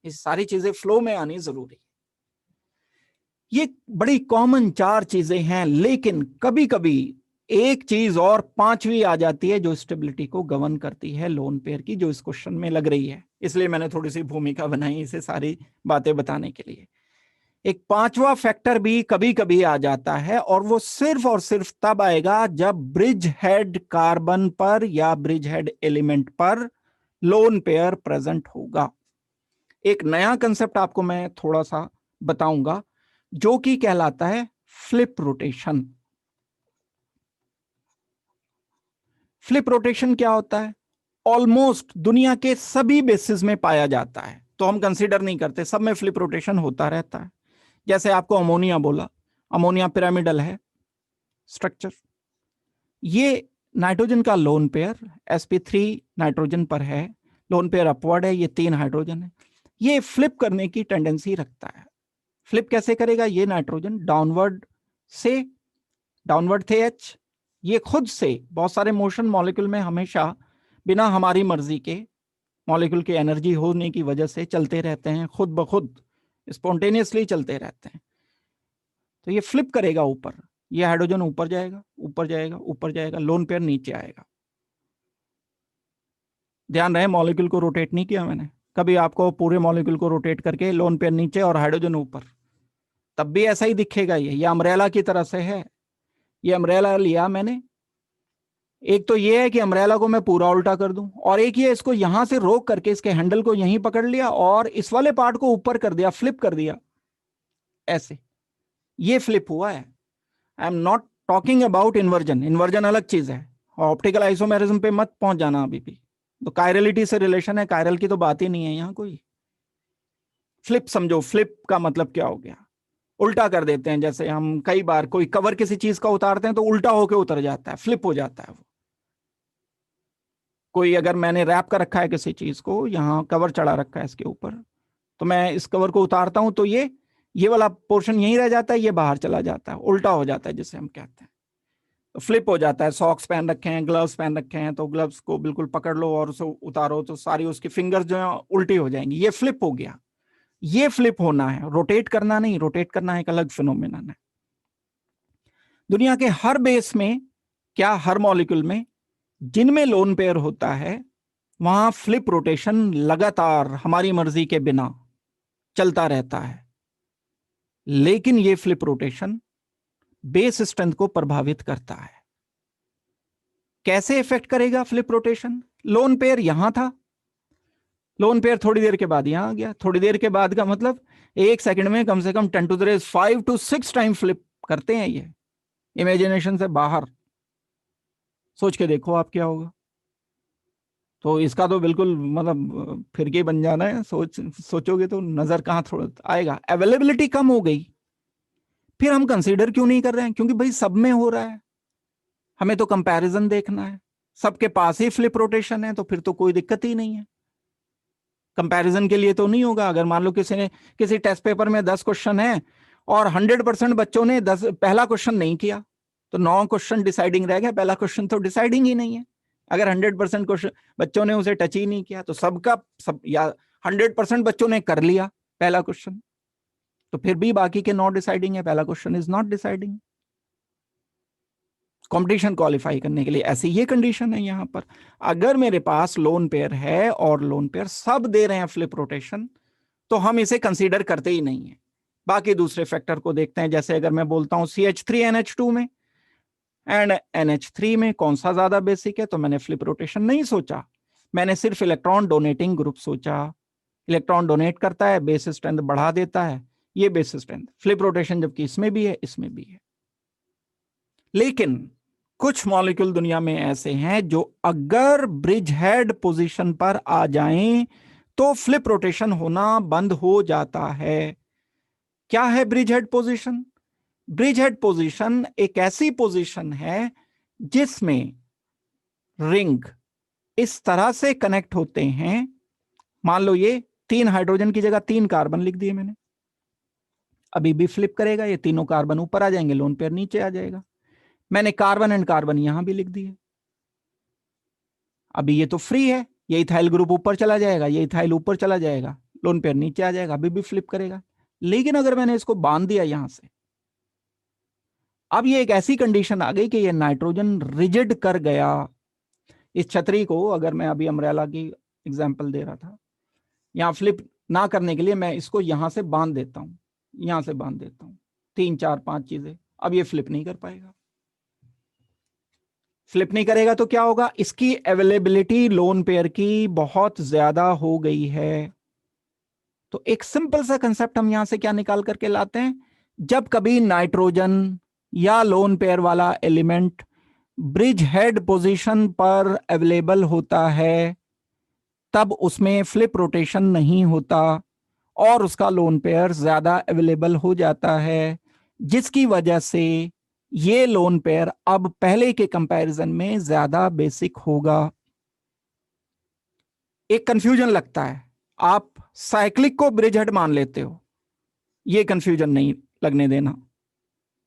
ये सारी चीजें फ्लो में आनी जरूरी। ये बड़ी कॉमन 4 चीजें हैं, लेकिन कभी कभी एक चीज और पांचवी आ जाती है जो स्टेबिलिटी को गवर्न करती है लोन पेयर की, जो इस क्वेश्चन में लग रही है। इसलिए मैंने थोड़ी सी भूमिका बनाई इसे सारी बातें बताने के लिए। एक पांचवा फैक्टर भी कभी कभी आ जाता है, और वो सिर्फ और सिर्फ तब आएगा जब ब्रिज हेड कार्बन पर या ब्रिज हेड एलिमेंट पर लोन पेयर प्रेजेंट होगा। एक नया कंसेप्ट आपको मैं थोड़ा सा बताऊंगा, जो कि कहलाता है फ्लिप रोटेशन। फ्लिप रोटेशन क्या होता है? ऑलमोस्ट दुनिया के सभी बेसिस में पाया जाता है, तो हम कंसीडर नहीं करते, सब में फ्लिप रोटेशन होता रहता है। जैसे आपको अमोनिया बोला, अमोनिया पिरामिडल है स्ट्रक्चर, ये नाइट्रोजन का लोन पेयर sp3 नाइट्रोजन पर है, लोन पेयर अपवर्ड है, ये 3 हाइड्रोजन है, ये फ्लिप करने की टेंडेंसी रखता है। फ्लिप कैसे करेगा? ये नाइट्रोजन डाउनवर्ड थे H, ये खुद से बहुत सारे मोशन मॉलिक्यूल में हमेशा बिना हमारी मर्जी के मॉलिक्यूल की एनर्जी होने की वजह से चलते रहते हैं, खुद ब खुद स्पॉन्टेनियसली चलते रहते हैं। तो ये फ्लिप करेगा ऊपर, ये हाइड्रोजन ऊपर जाएगा, ऊपर जाएगा, ऊपर जाएगा, लोन पेयर नीचे आएगा। ध्यान रहे, मॉलिक्यूल को रोटेट नहीं किया मैंने कभी, आपको पूरे मॉलिक्यूल को रोटेट करके लोन पेयर नीचे और हाइड्रोजन ऊपर, तब भी ऐसा ही दिखेगा। ये अम्ब्रेला की तरह से है। ये अम्ब्रेला लिया मैंने, एक तो ये है कि अम्ब्रेला को मैं पूरा उल्टा कर दूं, और एक ये इसको यहां से रोक करके इसके हैंडल को यहीं पकड़ लिया और इस वाले पार्ट को ऊपर कर दिया, फ्लिप कर दिया ऐसे, ये फ्लिप हुआ है। I am not talking about inversion, inversion अलग चीज है, ऑप्टिकल आइसोमेरिज्म पे मत पहुंच जाना अभी भी, तो कायरलिटी से रिलेशन है, कायरल की तो बात ही नहीं है यहां कोई। फ्लिप समझो, फ्लिप का मतलब क्या हो गया? उल्टा कर देते हैं, जैसे हम कई बार कोई कवर किसी चीज का उतारते हैं तो उल्टा होकर उतर जाता है, फ्लिप हो जाता है वो। कोई अगर मैंने रैप कर रखा है किसी चीज को, यहाँ कवर चढ़ा रखा है इसके ऊपर, तो मैं इस कवर को उतारता हूं तो ये वाला पोर्शन यहीं रह जाता है, ये बाहर चला जाता है, उल्टा हो जाता है जिसे हम कहते हैं, तो फ्लिप हो जाता है। सॉक्स पहन रखे हैं, ग्लव्स पहन रखे हैं, तो ग्लव्स को बिल्कुल पकड़ लो और उसे उतारो तो सारी उसकी फिंगर्स जो है उल्टी हो जाएंगी, ये फ्लिप हो गया। ये फ्लिप होना है, रोटेट करना नहीं, रोटेट करना एक अलग फिनोमेनन है। दुनिया के हर बेस में, क्या हर मॉलिक्यूल में, जिनमें लोन पेयर होता है, वहां फ्लिप रोटेशन लगातार हमारी मर्जी के बिना चलता रहता है। लेकिन ये फ्लिप रोटेशन बेस स्ट्रेंथ को प्रभावित करता है। कैसे इफेक्ट करेगा फ्लिप रोटेशन? लोन पेयर यहां था, लोन पेयर थोड़ी देर के बाद यहां आ गया। थोड़ी देर के बाद का मतलब 1 सेकंड में कम से कम 10⁵ to 6 टाइम फ्लिप करते हैं ये। इमेजिनेशन से बाहर सोच के देखो आप क्या होगा। तो इसका तो बिल्कुल मतलब फिरकी बन जाना है। सोचोगे तो नजर कहां थोड़ा आएगा। अवेलेबिलिटी कम हो गई, फिर हम कंसीडर क्यों नहीं कर रहे हैं? क्योंकि भाई सब में हो रहा है, हमें तो कंपैरिजन देखना है। सबके पास ही फ्लिप रोटेशन है तो फिर तो कोई दिक्कत ही नहीं है। कंपैरिजन के लिए तो नहीं होगा। अगर मान लो किसी ने किसी टेस्ट पेपर में 10 क्वेश्चन है और 100% बच्चों ने पहला क्वेश्चन नहीं किया, तो 9 क्वेश्चन डिसाइडिंग रह गया, पहला क्वेश्चन तो डिसाइडिंग ही नहीं है। अगर 100% क्वेश्चन बच्चों ने उसे टच ही नहीं किया, तो सबका सब या 100% बच्चों ने कर लिया पहला क्वेश्चन, तो फिर भी बाकी के 9 डिसाइडिंग है, पहला question is not deciding. Competition qualify करने के लिए ऐसी ये कंडीशन है यहां पर। अगर मेरे पास लोन पेयर है और लोन पेयर सब दे रहे हैं फ्लिप रोटेशन, तो हम इसे कंसीडर करते ही नहीं है। बाकी दूसरे फैक्टर को देखते हैं। जैसे अगर मैं बोलता हूं CH3NH2 में एंड NH3 में कौन सा ज्यादा बेसिक है, तो मैंने फ्लिप रोटेशन नहीं सोचा, मैंने सिर्फ इलेक्ट्रॉन डोनेटिंग ग्रुप सोचा। इलेक्ट्रॉन डोनेट करता है, बेस स्ट्रेंथ बढ़ा देता है, ये बेस स्ट्रेंथ। फ्लिप रोटेशन जबकि इसमें भी है इसमें भी है। लेकिन कुछ मॉलिक्यूल दुनिया में ऐसे हैं जो अगर ब्रिज हेड पोजीशन पर आ जाएं तो फ्लिप रोटेशन होना बंद हो जाता है। क्या है bridge head position? Bridge head position एक ऐसी पोजीशन है जिसमें रिंग इस तरह से कनेक्ट होते हैं। मान लो ये 3 हाइड्रोजन की जगह 3 कार्बन लिख दिए मैंने, अभी भी फ्लिप करेगा, ये तीनों कार्बन ऊपर आ जाएंगे, लोन पेयर नीचे आ जाएगा। मैंने कार्बन एंड कार्बन यहां भी लिख दिए, अभी ये तो फ्री है, ये इथाइल ग्रुप ऊपर चला जाएगा, ये इथाइल ऊपर चला जाएगा, लोन पेयर नीचे आ जाएगा, अभी भी फ्लिप करेगा। लेकिन अगर मैंने इसको बांध दिया यहां से, अब ये एक ऐसी कंडीशन आ गई कि ये नाइट्रोजन रिजिड कर गया। इस छतरी को अगर मैं अभी अम्ब्रेला की एग्जांपल दे रहा था, यहां फ्लिप ना करने के लिए मैं इसको यहां से बांध देता हूं, यहां से बांध देता हूं, 3 4 5 चीजें, अब ये फ्लिप नहीं कर पाएगा। फ्लिप नहीं करेगा तो क्या होगा? इसकी अवेलेबिलिटी लोन पेयर की बहुत ज्यादा हो गई है। तो एक सिंपल सा कंसेप्ट हम यहां से क्या निकाल करके लाते हैं? जब कभी नाइट्रोजन या लोन पेयर वाला एलिमेंट ब्रिज हेड पोजीशन पर अवेलेबल होता है, तब उसमें फ्लिप रोटेशन नहीं होता और उसका लोन पेयर ज्यादा अवेलेबल हो जाता है, जिसकी वजह से ये लोन पेयर अब पहले के कंपैरिजन में ज्यादा बेसिक होगा। एक कंफ्यूजन लगता है, आप साइक्लिक को ब्रिज हेड मान लेते हो, ये कंफ्यूजन नहीं लगने देना।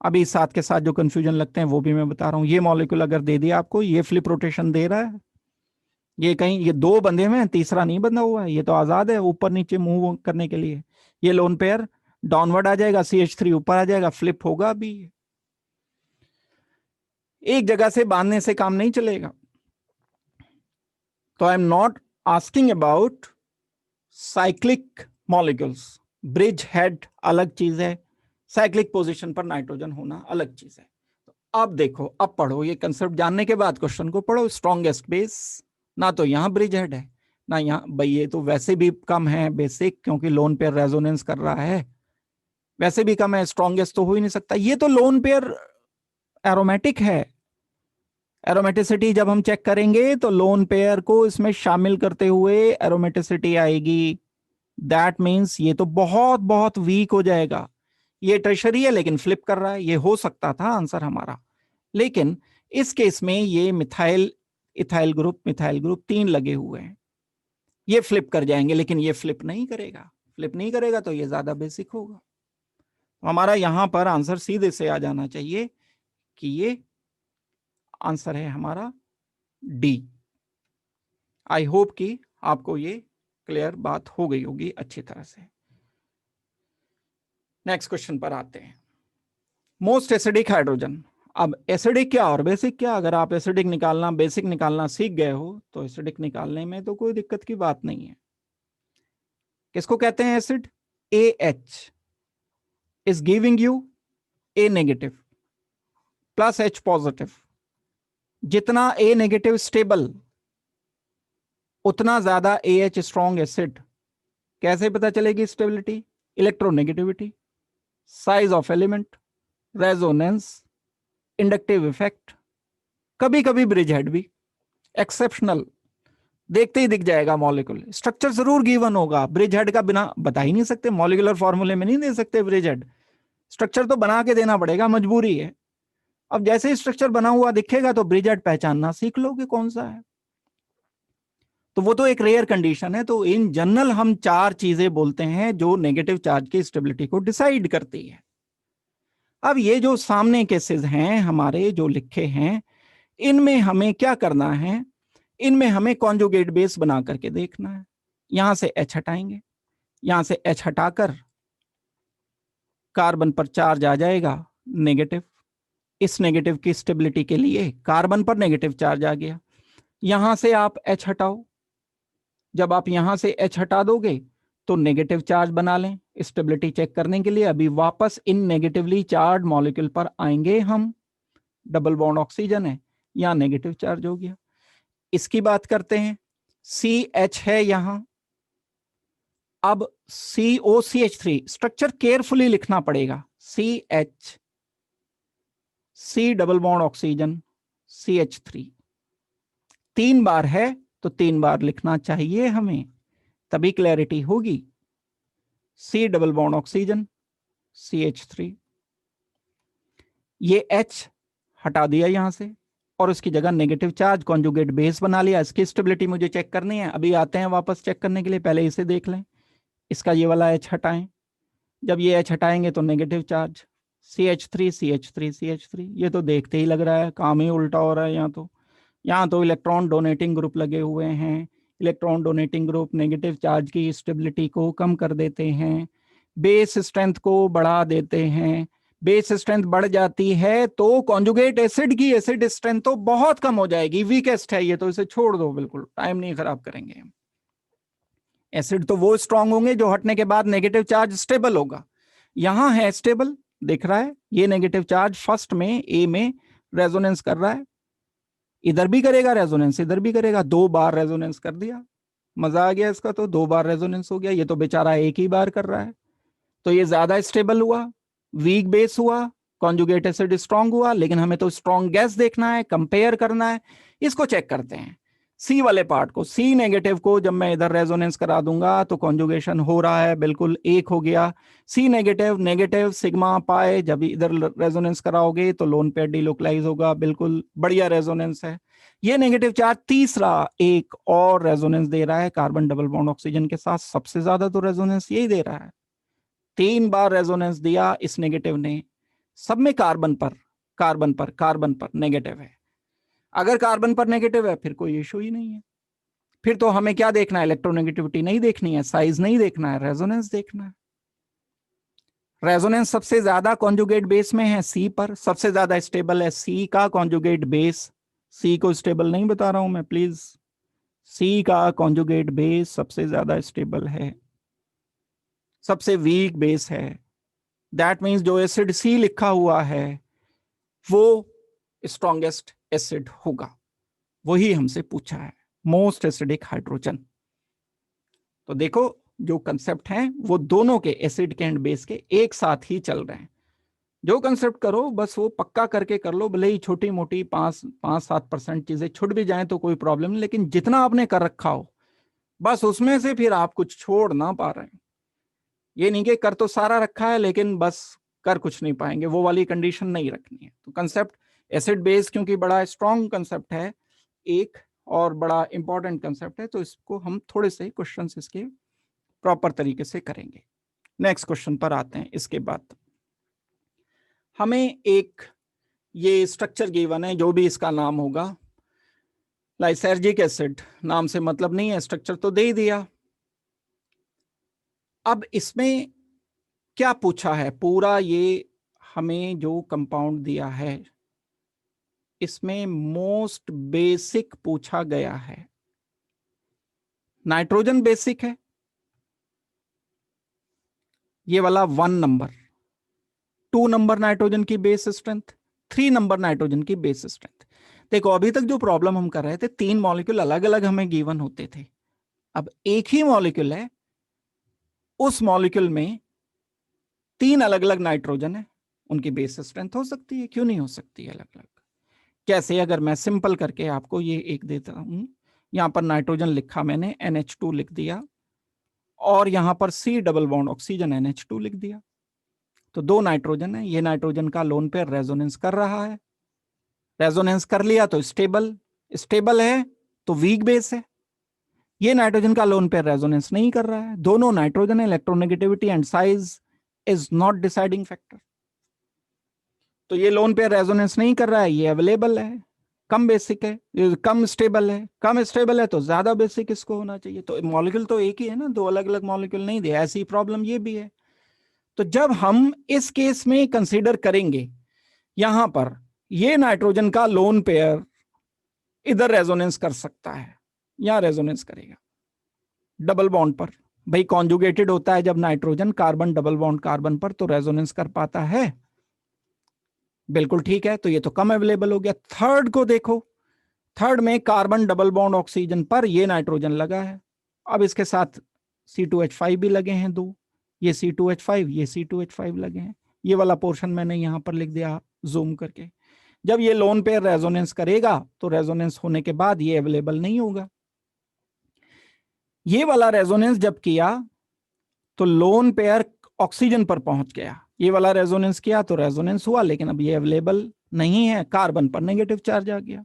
अभी साथ के साथ जो कंफ्यूजन लगते हैं वो भी मैं बता रहा हूं। ये मॉलिक्यूल अगर दे दिया आपको, ये फ्लिप रोटेशन दे रहा है, ये कहीं ये 2 बंधे हुए हैं, तीसरा नहीं बंधा हुआ है, ये तो आजाद है ऊपर नीचे मूव करने के लिए। ये लोन पेयर डाउनवर्ड आ जाएगा, CH3 ऊपर आ जाएगा, फ्लिप होगा। अभी एक जगह से बांधने से काम नहीं चलेगा। तो I am not asking about cyclic molecules. Bridge head अलग चीज है, साइक्लिक पोजीशन पर नाइट्रोजन होना अलग चीज है। तो अब देखो, अब पढ़ो, ये कंसेप्ट जानने के बाद क्वेश्चन को पढ़ो। स्ट्रॉन्गेस्ट बेस, ना तो यहां ब्रिज हेड है ना यहां, भाई ये तो वैसे भी कम है बेसिक, क्योंकि लोन पेयर रेजोनेंस कर रहा है, वैसे भी कम है, स्ट्रॉन्गेस्ट तो हो ही नहीं सकता। ये तो लोन पेयर एरोमेटिक है। एरोमेटिसिटी जब हम चेक करेंगे तो लोन पेयर को इसमें शामिल करते हुए एरोमेटिसिटी आएगी। दैट मीन्स ये तो बहुत बहुत वीक हो जाएगा। ये टर्शरी है लेकिन फ्लिप कर रहा है, ये हो सकता था आंसर हमारा। लेकिन इस केस में ये मिथाइल मिथाइल ग्रुप 3 लगे हुए हैं, ये फ्लिप कर जाएंगे, लेकिन ये फ्लिप नहीं करेगा। फ्लिप नहीं करेगा तो ये ज्यादा बेसिक होगा। हमारा यहां पर आंसर सीधे से आ जाना चाहिए कि ये आंसर है हमारा डी। आई होप कि आपको ये क्लियर बात हो गई होगी अच्छी तरह से। नेक्स्ट क्वेश्चन पर आते हैं। Most acidic hydrogen. अब एसिडिक क्या और बेसिक क्या? अगर आप एसिडिक निकालना बेसिक निकालना सीख गए हो तो एसिडिक निकालने में तो कोई दिक्कत की बात नहीं है। किसको कहते हैं acid? AH is giving you A negative plus H positive, जितना ए नेगेटिव स्टेबल उतना ज्यादा AH स्ट्रॉन्ग एसिड। कैसे पता चलेगी stability? Electronegativity, size of element, resonance, inductive effect, कभी कभी ब्रिज हेड भी, एक्सेप्शनल, देखते ही दिख जाएगा मॉलिक्यूल। स्ट्रक्चर जरूर गिवन होगा, ब्रिज हेड का बिना बता ही नहीं सकते, मॉलिक्यूलर फॉर्मूले में नहीं दे सकते ब्रिज हेड। स्ट्रक्चर तो बना के देना पड़ेगा, मजबूरी है। अब जैसे ही स्ट्रक्चर बना हुआ दिखेगा तो ब्रिज हेड पहचानना सीख लो कि कौन सा है। तो वो तो एक रेयर कंडीशन है। तो इन जनरल हम 4 चीजें बोलते हैं जो नेगेटिव चार्ज की स्टेबिलिटी को डिसाइड करती है। अब ये जो सामने केसेस हैं हमारे जो लिखे हैं, इनमें हमें क्या करना है? इनमें हमें कॉन्जुगेट बेस बना करके देखना है। यहां से H हटाएंगे, यहां से H हटाकर कार्बन पर चार्ज आ जाएगा नेगेटिव। इस नेगेटिव की स्टेबिलिटी के लिए कार्बन पर नेगेटिव चार्ज आ गया। यहां से आप H हटाओ, जब आप यहां से H हटा दोगे तो नेगेटिव चार्ज बना लें स्टेबिलिटी चेक करने के लिए। अभी वापस इन नेगेटिवली चार्ज मॉलिक्यूल पर आएंगे हम। डबल बॉन्ड ऑक्सीजन है, यहां नेगेटिव चार्ज हो गया। इसकी बात करते हैं, CH है यहां। अब COCH3 स्ट्रक्चर केयरफुली लिखना पड़ेगा। CH, C double bond oxygen, CH3 3 बार है तो 3 बार लिखना चाहिए हमें, तभी क्लैरिटी होगी। C double bond oxygen, CH3। ये H हटा दिया यहां से और उसकी जगह नेगेटिव चार्ज कॉन्जुगेट बेस बना लिया। इसकी स्टेबिलिटी मुझे चेक करनी है, अभी आते हैं वापस चेक करने के लिए। पहले इसे देख लें, इसका ये वाला H हटाएं। जब ये H हटाएंगे तो negative charge CH3 CH3 CH3। ये तो देखते ही लग रहा है काम ही उल्टा हो रहा है। यहाँ तो इलेक्ट्रॉन डोनेटिंग ग्रुप लगे हुए हैं। Electron donating group negative charge की स्टेबिलिटी को कम कर देते हैं, बेस स्ट्रेंथ को बढ़ा देते हैं। बेस स्ट्रेंथ बढ़ जाती है तो कॉन्जुगेट एसिड की एसिड स्ट्रेंथ तो बहुत कम हो जाएगी, वीकेस्ट है ये, तो इसे छोड़ दो, बिल्कुल टाइम नहीं खराब करेंगे। एसिड तो वो स्ट्रांग होंगे जो हटने के बाद नेगेटिव चार्ज स्टेबल होगा। यहां है स्टेबल, दिख रहा है ये नेगेटिव चार्ज फर्स्ट में ए में रेजोनेंस कर रहा है। इधर भी करेगा रेजोनेंस, इधर भी करेगा। 2 बार रेजोनेंस कर दिया, मजा आ गया इसका, तो 2 बार रेजोनेंस हो गया। ये तो बेचारा एक ही बार कर रहा है, तो ये ज्यादा स्टेबल हुआ, वीक बेस हुआ, कॉन्जुगेट एसिड स्ट्रांग हुआ। लेकिन हमें तो स्ट्रांग गैस देखना है, कंपेयर करना है। इसको चेक करते हैं, सी वाले पार्ट को। सी नेगेटिव को जब मैं इधर रेजोनेंस करा दूंगा तो कॉन्जुगेशन हो रहा है, बिल्कुल एक हो गया। सी नेगेटिव नेगेटिव सिग्मा पाए, जब इधर रेजोनेंस कराओगे तो लोन पेयर डिलोकलाइज होगा, बिल्कुल बढ़िया रेजोनेंस है। ये नेगेटिव चार्ज तीसरा एक और रेजोनेंस दे रहा है कार्बन डबल बॉन्ड ऑक्सीजन के साथ। सबसे ज्यादा तो रेजोनेंस यही दे रहा है, 3 बार रेजोनेंस दिया इस नेगेटिव ने। सब में कार्बन पर कार्बन पर नेगेटिव है। अगर कार्बन पर नेगेटिव है फिर कोई इशू ही नहीं है। फिर तो हमें क्या देखना है? इलेक्ट्रोनेगेटिविटी नहीं देखनी है, साइज नहीं देखना है, रेजोनेंस देखना है। रेजोनेंस सबसे ज्यादा कॉन्जुगेट बेस में है सी पर, सबसे ज्यादा स्टेबल है सी का कॉन्जुगेट बेस। सी को स्टेबल नहीं बता रहा हूं मैं प्लीज, सी का कॉन्जुगेट बेस सबसे ज्यादा स्टेबल है, सबसे वीक बेस है। दैट मीन्स जो एसिड सी लिखा हुआ है वो स्ट्रॉन्गेस्ट एसिड होगा, वही हमसे पूछा है, मोस्ट एसिडिक हाइड्रोजन। तो देखो जो कंसेप्ट हैं वो दोनों के, एसिड के एंड बेस के, एक साथ ही चल रहे हैं। जो कंसेप्ट करो बस वो पक्का करके कर लो, भले ही छोटी मोटी 5-7% चीजें छूट भी जाएं तो कोई प्रॉब्लम नहीं, लेकिन जितना आपने कर रखा हो बस उसमें से फिर आप कुछ छोड़ ना पा रहे हैं। ये नहीं कि कर तो सारा रखा है लेकिन बस कर कुछ नहीं पाएंगे, वो वाली कंडीशन नहीं रखनी है। तो कंसेप्ट एसिड बेस क्योंकि बड़ा स्ट्रॉन्ग कंसेप्ट है एक, और बड़ा इंपॉर्टेंट कंसेप्ट है, तो इसको हम थोड़े से क्वेश्चन इसके प्रॉपर तरीके से करेंगे। नेक्स्ट क्वेश्चन पर आते हैं। इसके बाद हमें एक ये स्ट्रक्चर गिवन है, जो भी इसका नाम होगा, लाइसर्जिक एसिड, नाम से मतलब नहीं है, स्ट्रक्चर तो दे ही दिया। अब इसमें क्या पूछा है, पूरा ये हमें जो कंपाउंड दिया है इसमें मोस्ट बेसिक पूछा गया है। नाइट्रोजन बेसिक है, ये वाला 1 नंबर, 2 नंबर नाइट्रोजन की बेस स्ट्रेंथ, 3 नंबर नाइट्रोजन की बेस स्ट्रेंथ। देखो अभी तक जो प्रॉब्लम हम कर रहे थे, 3 मॉलिक्यूल अलग अलग हमें गिवन होते थे, अब एक ही मॉलिक्यूल है, उस मॉलिक्यूल में 3 अलग अलग नाइट्रोजन है, उनकी बेस स्ट्रेंथ हो सकती है, क्यों नहीं हो सकती अलग अलग? कैसे? अगर मैं सिंपल करके आपको ये एक देता हूं, यहां पर नाइट्रोजन लिखा मैंने, NH2 लिख दिया, और यहां पर C double bond oxygen NH2 लिख दिया। तो 2 नाइट्रोजन है, ये नाइट्रोजन का लोन पेयर रेजोनेंस कर रहा है, रेजोनेंस कर लिया तो स्टेबल, स्टेबल है तो वीक बेस है। ये नाइट्रोजन का लोन पेयर रेजोनेंस नहीं कर रहा है, दोनों नाइट्रोजन है, electronegativity and size is not deciding factor. तो ये लोन पेयर रेजोनेंस नहीं कर रहा है, ये अवेलेबल है, कम बेसिक है, कम स्टेबल है, कम स्टेबल है तो ज्यादा बेसिक इसको होना चाहिए। तो मॉलिक्यूल तो एक ही है ना, 2 अलग अलग मॉलिक्यूल नहीं दिया, ऐसी प्रॉब्लम ये भी है। तो जब हम इस केस में कंसीडर करेंगे, यहां पर ये नाइट्रोजन का लोन पेयर इधर रेजोनेंस कर सकता है, यहां रेजोनेंस करेगा डबल बॉन्ड पर। भाई कॉन्जुगेटेड होता है जब nitrogen carbon double bond carbon पर, तो रेजोनेंस कर पाता है, बिल्कुल ठीक है। तो ये तो कम अवेलेबल हो गया। थर्ड को देखो, थर्ड में कार्बन डबल बॉन्ड ऑक्सीजन पर ये नाइट्रोजन लगा है, अब इसके साथ C2H5 भी लगे हैं 2, ये C2H5 ये C2H5 लगे हैं। ये वाला पोर्शन मैंने यहां पर लिख दिया जूम करके। जब ये लोन पेयर रेजोनेंस करेगा तो रेजोनेंस होने के बाद ये अवेलेबल नहीं होगा। ये वाला रेजोनेंस जब किया तो लोन पेयर ऑक्सीजन पर पहुंच गया, ये वाला रेजोनेंस किया तो रेजोनेंस हुआ, लेकिन अब ये अवेलेबल नहीं है, कार्बन पर नेगेटिव चार्ज आ गया।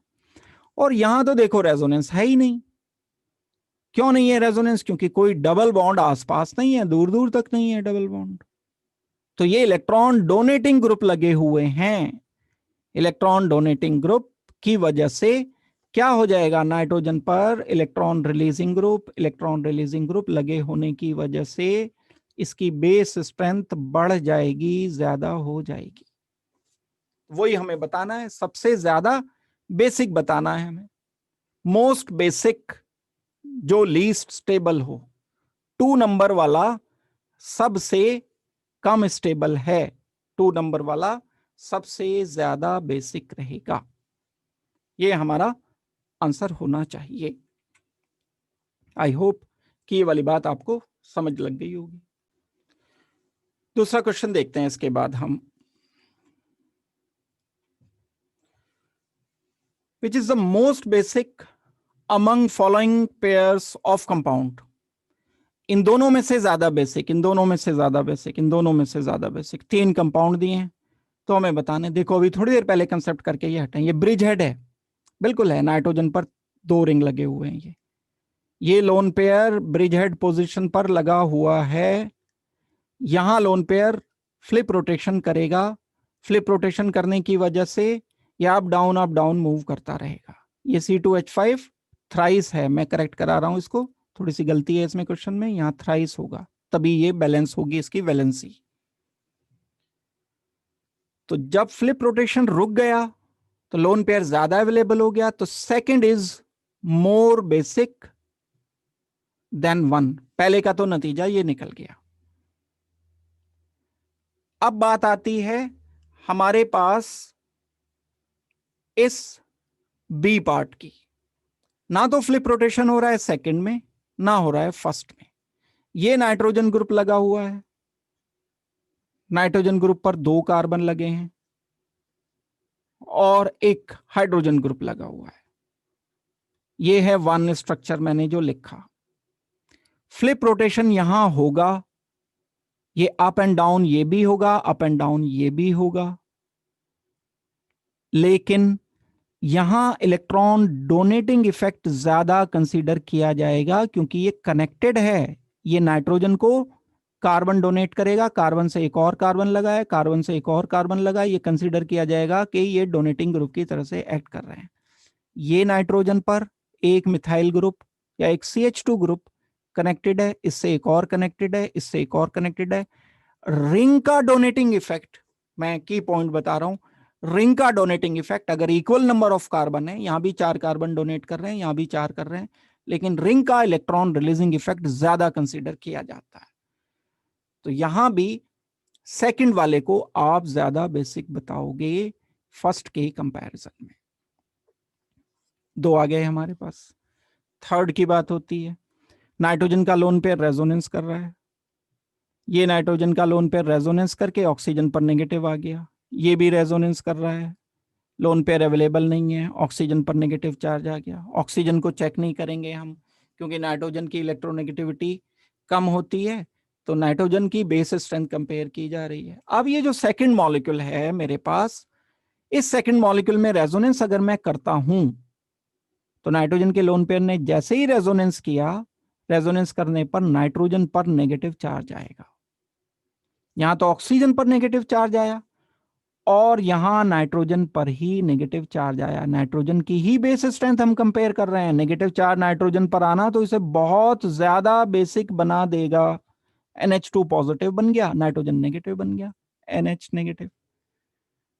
और यहां तो देखो रेजोनेंस है ही नहीं। क्यों नहीं है रेजोनेंस? क्योंकि कोई डबल बॉन्ड आसपास नहीं है, दूर दूर तक नहीं है डबल बॉन्ड। तो ये इलेक्ट्रॉन डोनेटिंग ग्रुप लगे हुए हैं, इलेक्ट्रॉन डोनेटिंग ग्रुप की वजह से क्या हो जाएगा, नाइट्रोजन पर electron releasing group, electron releasing group लगे होने की वजह से इसकी बेस स्ट्रेंथ बढ़ जाएगी, ज्यादा हो जाएगी। वही हमें बताना है, सबसे ज्यादा बेसिक बताना है हमें, मोस्ट बेसिक जो लीस्ट स्टेबल हो, 2 नंबर वाला सबसे कम स्टेबल है, 2 नंबर वाला सबसे ज्यादा बेसिक रहेगा। ये हमारा आंसर होना चाहिए। आई होप कि ये वाली बात आपको समझ लग गई होगी। दूसरा क्वेश्चन देखते हैं इसके बाद हम, which is the most basic among following pairs of compound. इन दोनों में से ज्यादा बेसिक, इन दोनों में से ज्यादा बेसिक, इन दोनों में से ज्यादा बेसिक, 3 कंपाउंड दिए हैं तो हमें बताने। देखो अभी थोड़ी देर पहले कंसेप्ट करके ये हटें, ये ब्रिज हेड है, बिल्कुल है, नाइट्रोजन पर 2 रिंग लगे हुए हैं, ये lone pair bridge head position पर लगा हुआ है। यहां लोन पेयर फ्लिप रोटेशन करेगा, फ्लिप रोटेशन करने की वजह से ये अप डाउन मूव करता रहेगा। ये C2H5 थ्राइस है, मैं करेक्ट करा रहा हूं इसको, थोड़ी सी गलती है इसमें क्वेश्चन में, यहां थ्राइस होगा, तभी ये बैलेंस होगी इसकी वैलेंसी। तो जब फ्लिप रोटेशन रुक गया तो लोन पेयर ज्यादा अवेलेबल हो गया, तो second is more basic than 1, पहले का तो नतीजा ये निकल गया। अब बात आती है हमारे पास इस बी पार्ट की, ना तो फ्लिप रोटेशन हो रहा है सेकंड में, ना हो रहा है फर्स्ट में। ये नाइट्रोजन ग्रुप लगा हुआ है, नाइट्रोजन ग्रुप पर 2 कार्बन लगे हैं और एक हाइड्रोजन ग्रुप लगा हुआ है। ये है 1 स्ट्रक्चर मैंने जो लिखा। फ्लिप रोटेशन यहां होगा, ये अप एंड डाउन ये भी होगा, अप एंड डाउन ये भी होगा, लेकिन यहां इलेक्ट्रॉन डोनेटिंग इफेक्ट ज्यादा कंसीडर किया जाएगा, क्योंकि ये कनेक्टेड है। ये नाइट्रोजन को कार्बन डोनेट करेगा, कार्बन से एक और कार्बन लगा है, कार्बन से एक और कार्बन लगा है, ये कंसीडर किया जाएगा कि ये डोनेटिंग ग्रुप की तरह से एक्ट कर रहे हैं। ये नाइट्रोजन पर एक मिथाइल ग्रुप या एक CH2 ग्रुप कनेक्टेड है, इससे एक और कनेक्टेड है, इससे एक और कनेक्टेड है। रिंग का डोनेटिंग इफेक्ट, मैं की पॉइंट बता रहा हूं, रिंग का डोनेटिंग इफेक्ट, अगर इक्वल नंबर ऑफ कार्बन है, यहां भी 4 कार्बन डोनेट कर रहे हैं, यहां भी 4 कर रहे हैं, लेकिन रिंग का इलेक्ट्रॉन रिलीजिंग इफेक्ट ज्यादा कंसीडर किया जाता है। तो यहां भी सेकंड वाले को आप ज्यादा बेसिक बताओगे फर्स्ट के कंपैरिजन में। दो आ गए हमारे पास। थर्ड की बात होती है, नाइट्रोजन का लोन पेयर रेजोनेंस कर रहा है, ये नाइट्रोजन का लोन पेयर रेजोनेंस करके ऑक्सीजन पर नेगेटिव आ गया, ये भी रेजोनेंस कर रहा है, लोन पेयर अवेलेबल नहीं है, ऑक्सीजन पर नेगेटिव चार्ज आ गया। ऑक्सीजन को चेक नहीं करेंगे हम, क्योंकि नाइट्रोजन की इलेक्ट्रोनेगेटिविटी कम होती है, तो नाइट्रोजन की बेस स्ट्रेंथ कंपेयर की जा रही है। अब ये जो सेकंड मॉलिक्यूल है मेरे पास, इस सेकंड मॉलिक्यूल में रेजोनेंस अगर मैं करता हूं, तो नाइट्रोजन के लोन पेयर ने जैसे ही रेजोनेंस किया, रेजोनेंस करने पर नाइट्रोजन पर नेगेटिव चार्ज आएगा। यहां तो ऑक्सीजन पर नेगेटिव चार्ज आया और यहां नाइट्रोजन पर ही नेगेटिव चार्ज आया। नाइट्रोजन की ही बेस स्ट्रेंथ हम कंपेयर कर रहे हैं, नेगेटिव चार्ज नाइट्रोजन पर आना तो इसे बहुत ज्यादा बेसिक बना देगा। NH2 पॉजिटिव बन गया, नाइट्रोजन नेगेटिव बन गया, NH नेगेटिव।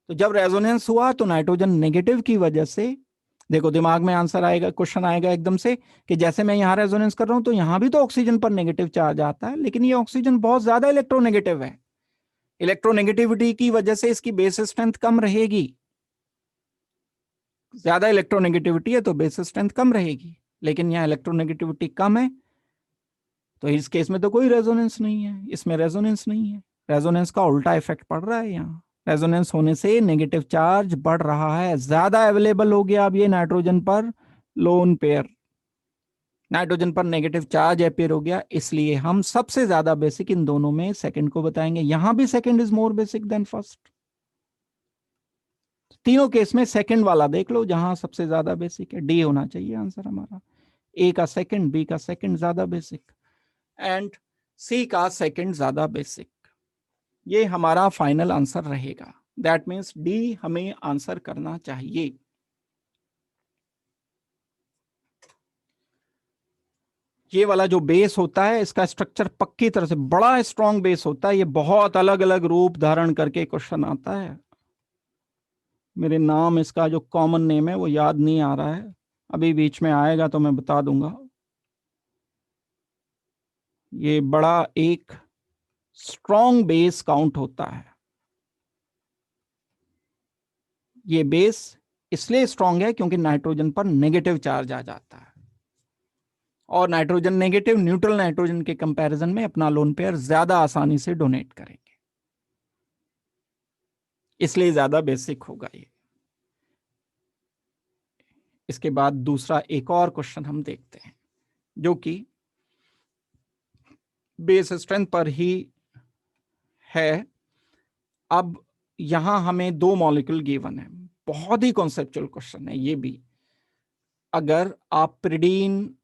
तो जब रेजोनेंस हुआ तो नाइट्रोजन नेगेटिव की वजह से, देखो दिमाग में आंसर आएगा, क्वेश्चन आएगा एकदम से कि जैसे मैं यहां रेजोनेंस कर रहा हूं तो यहां भी तो ऑक्सीजन पर नेगेटिव चार्ज आता है, लेकिन ये ऑक्सीजन बहुत ज्यादा इलेक्ट्रोनेगेटिव है, इलेक्ट्रोनेगेटिविटी की वजह से इसकी बेस स्ट्रेंथ कम रहेगी। ज्यादा इलेक्ट्रोनेगेटिविटी है तो बेस स्ट्रेंथ कम रहेगी, लेकिन यहाँ इलेक्ट्रोनेगेटिविटी कम है, तो इस केस में तो कोई रेजोनेंस नहीं है, इसमें रेजोनेंस नहीं है, रेजोनेंस का उल्टा इफेक्ट पड़ रहा है। यहाँ रेजोनेंस होने से नेगेटिव चार्ज बढ़ रहा है, ज्यादा अवेलेबल हो गया अब ये नाइट्रोजन पर लोन पेयर, नाइट्रोजन पर नेगेटिव चार्ज अपेयर हो गया, इसलिए हम सबसे ज्यादा बेसिक इन दोनों में सेकंड को बताएंगे। यहां भी second is more basic than first. तीनों केस में सेकंड वाला देख लो जहां सबसे ज्यादा बेसिक है, डी होना चाहिए आंसर हमारा। ए का सेकंड, बी का सेकंड ज्यादा बेसिक, एंड सी का सेकंड ज्यादा बेसिक। ये हमारा फाइनल आंसर रहेगा। दैट मीन्स डी हमें आंसर करना चाहिए। ये वाला जो बेस होता है इसका स्ट्रक्चर पक्की तरह से बड़ा स्ट्रॉन्ग बेस होता है, ये बहुत अलग अलग रूप धारण करके क्वेश्चन आता है। मेरे नाम इसका जो कॉमन नेम है वो याद नहीं आ रहा है, अभी बीच में आएगा तो मैं बता दूंगा। ये बड़ा एक स्ट्रॉन्ग बेस काउंट होता है। ये बेस इसलिए स्ट्रॉन्ग है क्योंकि नाइट्रोजन पर नेगेटिव चार्ज आ जाता है, और नाइट्रोजन नेगेटिव न्यूट्रल नाइट्रोजन के कंपैरिजन में अपना लोन पेयर ज्यादा आसानी से डोनेट करेंगे, इसलिए ज्यादा बेसिक होगा ये। इसके बाद दूसरा एक और क्वेश्चन हम देखते हैं जो कि बेस स्ट्रेंथ पर ही है। अब यहां हमें दो मॉलिक्यूल गिवन है, बहुत ही कॉन्सेप्चुअल क्वेश्चन है ये भी। अगर आप प्रिडीन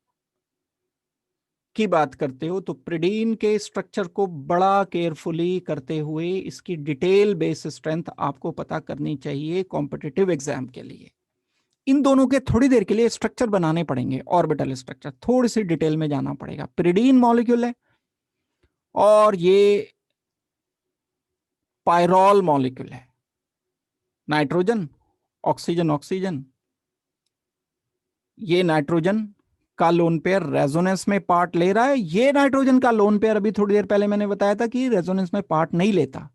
की बात करते हो तो प्रिडीन के स्ट्रक्चर को बड़ा केयरफुली करते हुए इसकी डिटेल बेस स्ट्रेंथ आपको पता करनी चाहिए कॉम्पिटिटिव एग्जाम के लिए। इन दोनों के थोड़ी देर के लिए स्ट्रक्चर बनाने पड़ेंगे, ऑर्बिटल स्ट्रक्चर थोड़ी सी डिटेल में जाना पड़ेगा। प्रिडीन मॉलिक्यूल है और ये पायरॉल मॉलिक्यूल है, नाइट्रोजन ऑक्सीजन ऑक्सीजन, ये नाइट्रोजन का लोन पेयर रेजोनेंस में पार्ट ले रहा है, ये नाइट्रोजन का लोन पेयर अभी थोड़ी देर पहले मैंने बताया था कि रेजोनेंस में पार्ट नहीं लेता,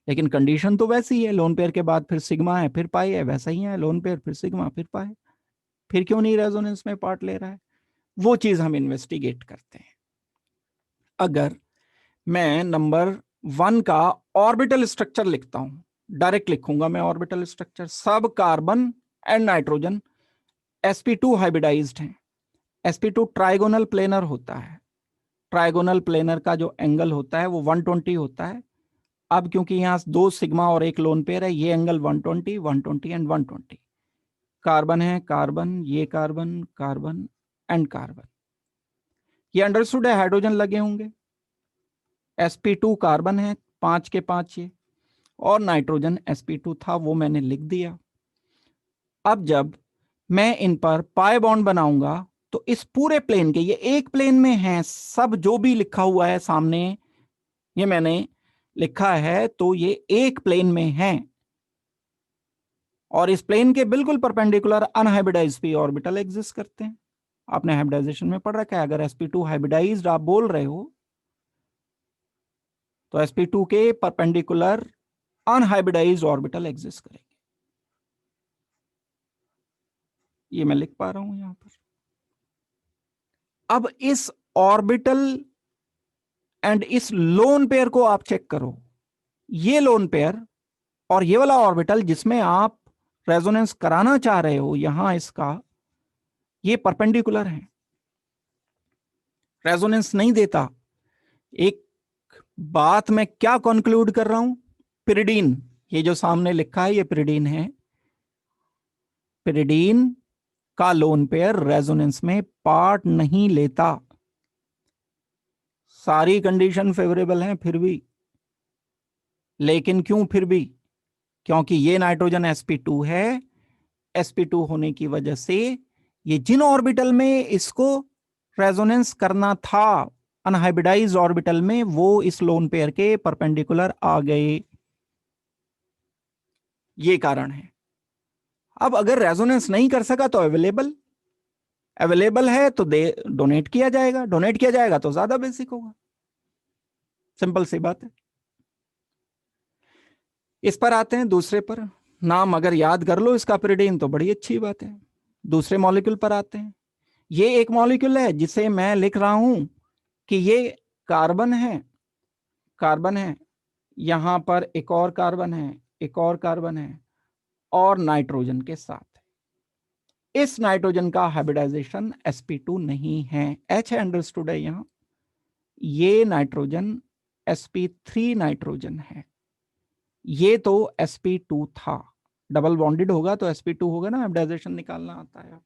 लेकिन कंडीशन तो वैसी है, लोन पेयर के बाद फिर सिग्मा है फिर पाई है, वैसा ही है लोन पेयर फिर सिग्मा फिर पाई, फिर क्यों नहीं रेजोनेंस में पार्ट ले रहा है, वो चीज हम इन्वेस्टिगेट करते हैं। अगर मैं नंबर 1 का ऑर्बिटल स्ट्रक्चर लिखता हूं, डायरेक्ट लिखूंगा मैं ऑर्बिटल स्ट्रक्चर, सब carbon and nitrogen sp2 hybridised हैं। sp2 ट्राइगोनल प्लेनर होता है, ट्राइगोनल प्लेनर का जो एंगल होता है वो 120 होता है। अब क्योंकि यहां दो सिग्मा और एक लोन पेयर है, ये एंगल 120 120 एंड 120। कार्बन है, कार्बन, ये कार्बन, कार्बन एंड कार्बन, ये अंडरस्टूड है, हाइड्रोजन लगे होंगे। sp2 कार्बन है, 5 के 5 ये, और नाइट्रोजन sp2 था वो मैंने लिख दिया। अब जब मैं इन पर पाई बॉन्ड बनाऊंगा तो इस पूरे प्लेन के, ये एक प्लेन में है, सब जो भी लिखा हुआ है सामने ये मैंने लिखा है, तो ये एक प्लेन में है, और इस प्लेन के बिल्कुल perpendicular unhybridised P orbital exist करते हैं। आपने हाइब्रिडाइजेशन में पढ़ रखा है, अगर sp2 हाइब्रिडाइज्ड आप बोल रहे हो तो sp2 के परपेंडिकुलर अनहाइब्रिडाइज्ड ऑर्बिटल एग्जिस्ट करेंगे। ये मैं लिख पा रहा हूं यहां पर। अब इस ऑर्बिटल एंड इस लोन पेयर को आप चेक करो। ये लोन पेयर और ये वाला ऑर्बिटल जिसमें आप रेजोनेंस कराना चाह रहे हो, यहां इसका ये परपेंडिकुलर है, रेजोनेंस नहीं देता। एक बात मैं क्या कंक्लूड कर रहा हूं, पिरिडीन, ये जो सामने लिखा है ये पिरिडीन है। पिरिडीन का लोन पेयर रेजोनेंस में पार्ट नहीं लेता। सारी कंडीशन फेवरेबल हैं फिर भी, लेकिन क्यों फिर भी? क्योंकि ये नाइट्रोजन sp2 है। sp2 होने की वजह से ये जिन ऑर्बिटल में इसको रेजोनेंस करना था अनहाइब्रिडाइज्ड ऑर्बिटल में, वो इस लोन पेयर के परपेंडिकुलर आ गए। ये कारण है। अब अगर रेजोनेंस नहीं कर सका तो अवेलेबल है तो दे डोनेट किया जाएगा, डोनेट किया जाएगा तो ज्यादा बेसिक होगा। सिंपल सी बात है। इस पर आते हैं दूसरे पर। नाम अगर याद कर लो इसका पिरिडीन तो बड़ी अच्छी बात है। दूसरे मॉलिक्यूल पर आते हैं। ये एक मॉलिक्यूल है जिसे मैं लिख रहा हूं कि ये कार्बन है, कार्बन है, यहां पर एक और कार्बन है, एक और कार्बन है, और नाइट्रोजन के साथ। इस नाइट्रोजन का हाइब्रिडाइजेशन sp2 नहीं है, H है, अंडरस्टूड है यहां। ये नाइट्रोजन sp3 नाइट्रोजन है। ये तो sp2 था। डबल बॉन्डेड होगा तो sp2 होगा ना, हाइब्रिडाइजेशन निकालना आता है आपको।